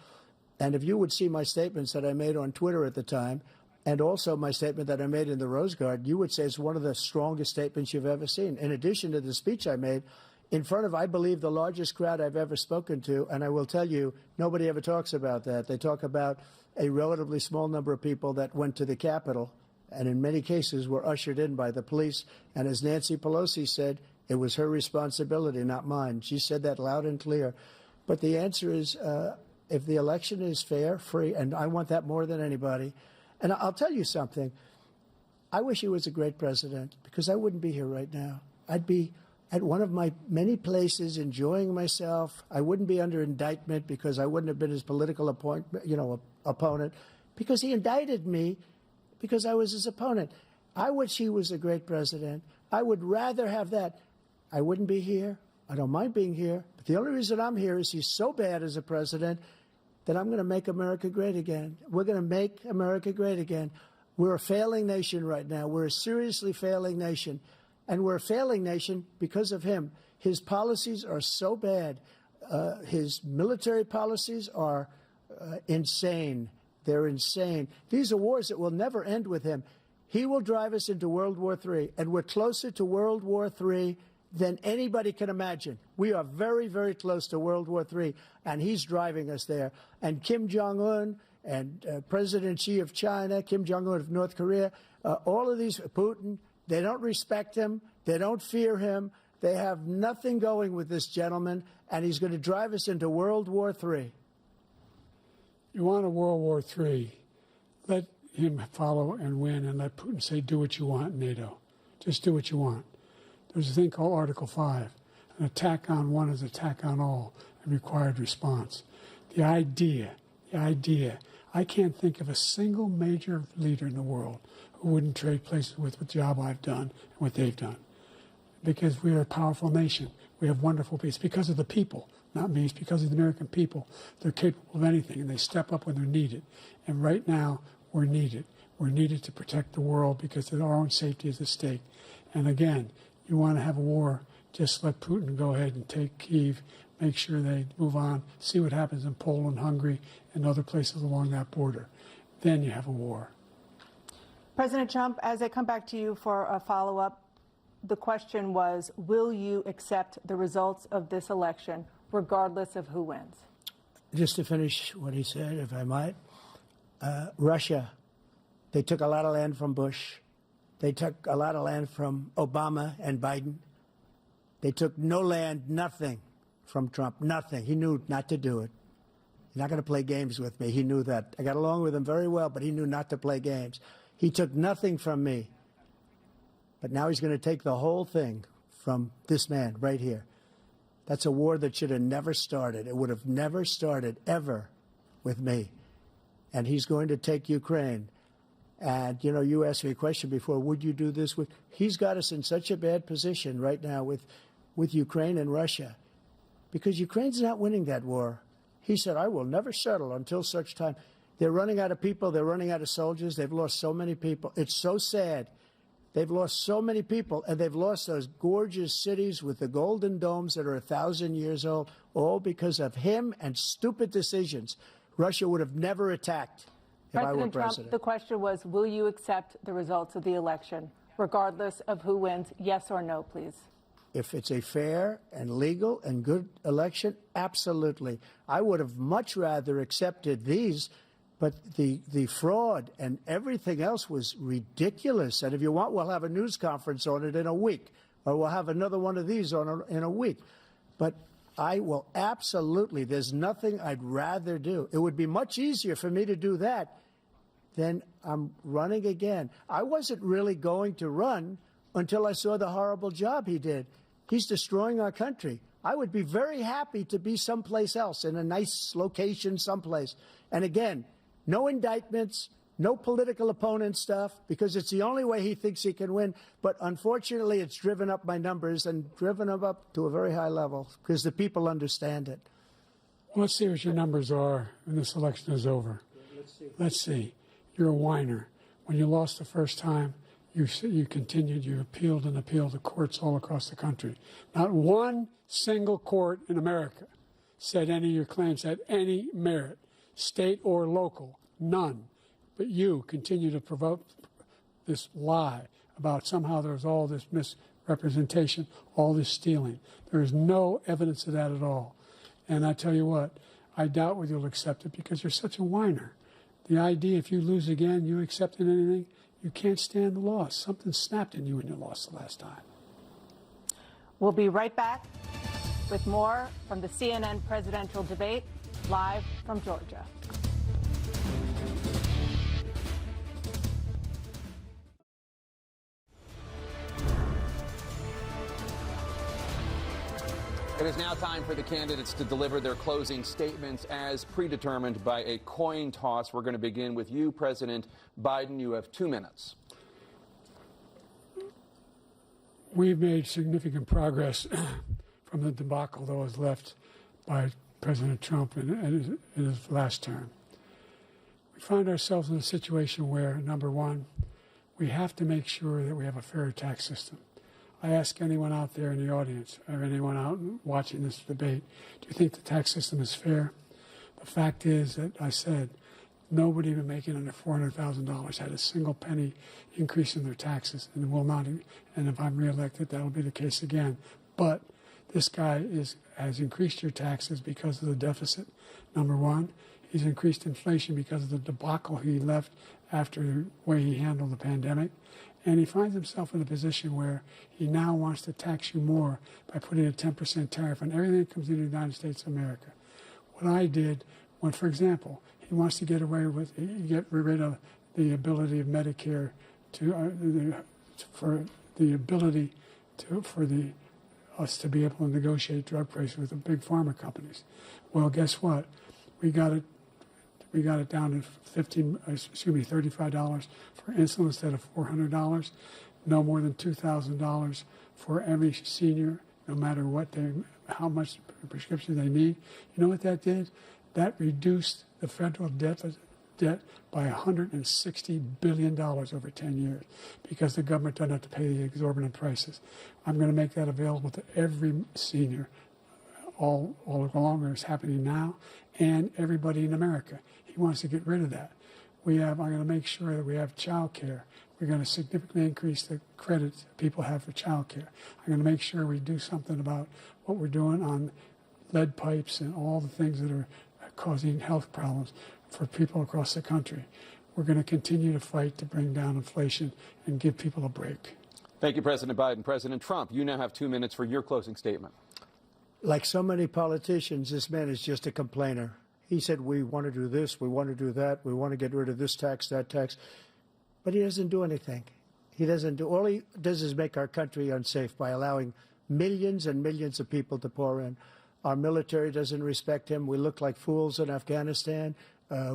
Speaker 4: And if you would see my statements that I made on Twitter at the time, and also my statement that I made in the Rose Garden, you would say it's one of the strongest statements you've ever seen. In addition to the speech I made in front of, I believe, the largest crowd I've ever spoken to, and I will tell you, nobody ever talks about that. They talk about a relatively small number of people that went to the Capitol, and in many cases were ushered in by the police. And as Nancy Pelosi said, it was her responsibility, not mine. She said that loud and clear. But the answer is, if the election is fair, free, and I want that more than anybody. And I'll tell you something. I wish he was a great president, because I wouldn't be here right now. I'd be at one of my many places enjoying myself. I wouldn't be under indictment because I wouldn't have been his political opponent, because he indicted me because I was his opponent. I wish he was a great president. I would rather have that. I wouldn't be here. I don't mind being here. But the only reason I'm here is he's so bad as a president that I'm going to make America great again. We're going to make America great again. We're a failing nation right now. We're a seriously failing nation. And we're a failing nation because of him. His policies are so bad. His military policies are insane. They're insane. These are wars that will never end with him. He will drive us into World War III, and we're closer to World War III than anybody can imagine. We are very, very close to World War III, and he's driving us there. And Kim Jong-un and President Xi of China, Kim Jong-un of North Korea, all of these, Putin, they don't respect him. They don't fear him. They have nothing going with this gentleman, and he's going to drive us into World War III.
Speaker 3: You want a World War III, let him follow and win, and let Putin say, do what you want, NATO. Just do what you want. There's a thing called Article 5. An attack on one is an attack on all, and required response. The idea, I can't think of a single major leader in the world who wouldn't trade places with the job I've done and what they've done. Because we're a powerful nation. We have wonderful people. It's because of the people, not me. It's because of the American people. They're capable of anything, and they step up when they're needed. And right now, we're needed. We're needed to protect the world because our own safety is at stake. And again, you want to have a war, just let Putin go ahead and take Kyiv, make sure they move on, see what happens in Poland, Hungary, and other places along that border. Then you have a war.
Speaker 2: President Trump, as I come back to you for a follow-up, the question was, will you accept the results of this election, regardless of who wins?
Speaker 4: Just to finish what he said, if I might, Russia, they took a lot of land from Bush. They took a lot of land from Obama and Biden. They took no land, nothing from Trump, nothing. He knew not to do it. You're not going to play games with me. He knew that. I got along with him very well, but he knew not to play games. He took nothing from me. But now he's going to take the whole thing from this man right here. That's a war that should have never started. It would have never started ever with me. And he's going to take Ukraine. And, you know, you asked me a question before, would you do this with? He's got us in such a bad position right now with Ukraine and Russia, because Ukraine's not winning that war. He said, I will never settle until such time. They're running out of people. They're running out of soldiers. They've lost so many people. It's so sad. They've lost so many people, and they've lost those gorgeous cities with the golden domes that are 1,000 years old, all because of him and stupid decisions. Russia would have never attacked if I were
Speaker 2: President
Speaker 4: president.
Speaker 2: Trump, the question was, will you accept the results of the election, regardless of who wins? Yes or no, please.
Speaker 4: If it's a fair and legal and good election, absolutely. I would have much rather accepted these, but the fraud and everything else was ridiculous. And if you want, we'll have a news conference on it in a week, or we'll have another one of these in a week. But I will absolutely, there's nothing I'd rather do. It would be much easier for me to do that than I'm running again. I wasn't really going to run until I saw the horrible job he did. He's destroying our country. I would be very happy to be someplace else, in a nice location someplace. And again, no indictments, no political opponent stuff, because it's the only way he thinks he can win. But unfortunately, it's driven up my numbers and driven them up to a very high level because the people understand it.
Speaker 3: Well, let's see what your numbers are when this election is over. Let's see. You're a whiner. When you lost the first time, you continued, you appealed and appealed to courts all across the country. Not one single court in America said any of your claims had any merit, state or local, none. But you continue to provoke this lie about somehow there's all this misrepresentation, all this stealing. There is no evidence of that at all. And I tell you what, I doubt whether you'll accept it because you're such a whiner. The idea, if you lose again, you accepting anything, you can't stand the loss. Something snapped in you when you lost the last time.
Speaker 2: We'll be right back with more from the CNN presidential debate, live from Georgia.
Speaker 1: It is now time for the candidates to deliver their closing statements as predetermined by a coin toss. We're going to begin with you, President Biden. You have 2 minutes.
Speaker 3: We've made significant progress from the debacle that was left by President Trump in his last term. We find ourselves in a situation where, number one, we have to make sure that we have a fair tax system. I ask anyone out there in the audience or anyone out watching this debate, do you think the tax system is fair? The fact is that I said nobody even making under $400,000 had a single penny increase in their taxes and will not. And if I'm reelected, that'll be the case again. But this guy has increased your taxes because of the deficit, number one. He's increased inflation because of the debacle he left after the way he handled the pandemic. And he finds himself in a position where he now wants to tax you more by putting a 10% tariff on everything that comes into the United States of America. What I did, when, for example, he wants to get rid of the ability of Medicare for us to be able to negotiate drug prices with the big pharma companies. Well, guess what? We got it down to $35 for insulin instead of $400. No more than $2,000 for every senior, no matter how much prescription they need. You know what that did? That reduced the federal debt by $160 billion over 10 years because the government doesn't have to pay the exorbitant prices. I'm going to make that available to every senior all along, where it's happening now, and everybody in America. He wants to get rid of that. I'm going to make sure that we have child care. We're going to significantly increase the credit people have for child care. I'm going to make sure we do something about what we're doing on lead pipes and all the things that are causing health problems for people across the country. We're going to continue to fight to bring down inflation and give people a break.
Speaker 1: Thank you, President Biden. President Trump, you now have 2 minutes for your closing statement.
Speaker 4: Like so many politicians, this man is just a complainer. He said, we want to do this, we want to do that, we want to get rid of this tax, that tax. But he doesn't do anything. He doesn't do, all he does is make our country unsafe by allowing millions and millions of people to pour in. Our military doesn't respect him. We look like fools in Afghanistan.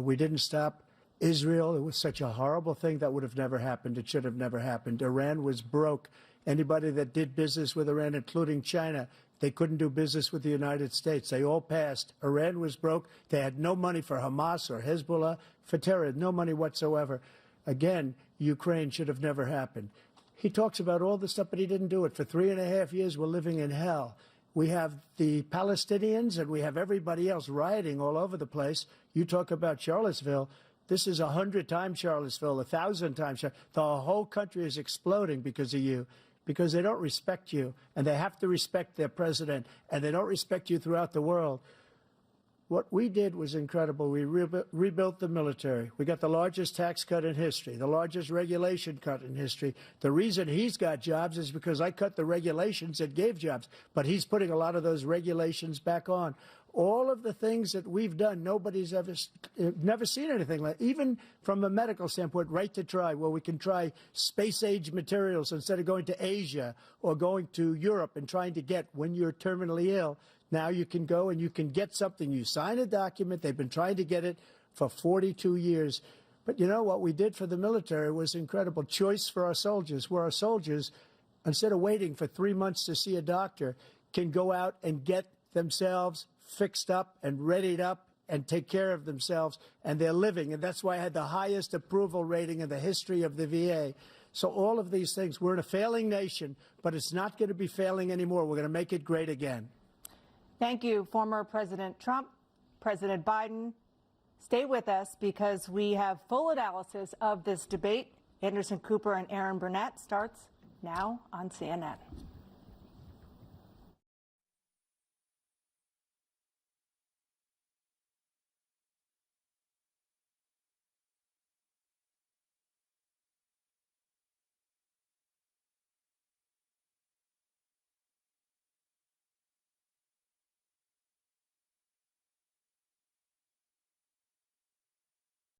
Speaker 4: We didn't stop Israel. It was such a horrible thing that would have never happened. It should have never happened. Iran was broke. Anybody that did business with Iran, including China, they couldn't do business with the United States. They all passed. Iran was broke. They had no money for Hamas or Hezbollah, for terror, no money whatsoever. Again, Ukraine should have never happened. He talks about all this stuff, but he didn't do it. For 3.5 years, we're living in hell. We have the Palestinians and we have everybody else rioting all over the place. You talk about Charlottesville. This is 100 times Charlottesville, 1,000 times. The whole country is exploding because of you, because they don't respect you, and they have to respect their president, and they don't respect you throughout the world. What we did was incredible. We rebuilt the military. We got the largest tax cut in history, the largest regulation cut in history. The reason he's got jobs is because I cut the regulations that gave jobs, but he's putting a lot of those regulations back on. All of the things that we've done, nobody's never seen anything like. Even from a medical standpoint, right to try, where we can try space-age materials instead of going to Asia or going to Europe and trying to get when you're terminally ill. Now you can go and you can get something. You sign a document. They've been trying to get it for 42 years. But you know what we did for the military was incredible. Choice for our soldiers, where our soldiers, instead of waiting for 3 months to see a doctor, can go out and get themselves fixed up and readied up and take care of themselves, and they're living. And that's why I had the highest approval rating in the history of the VA. So all of these things, we're in a failing nation, but it's not going to be failing anymore. We're going to make it great again.
Speaker 2: Thank you, former President Trump, President Biden. Stay with us because we have full analysis of this debate. Anderson Cooper and Aaron Burnett starts now on CNN.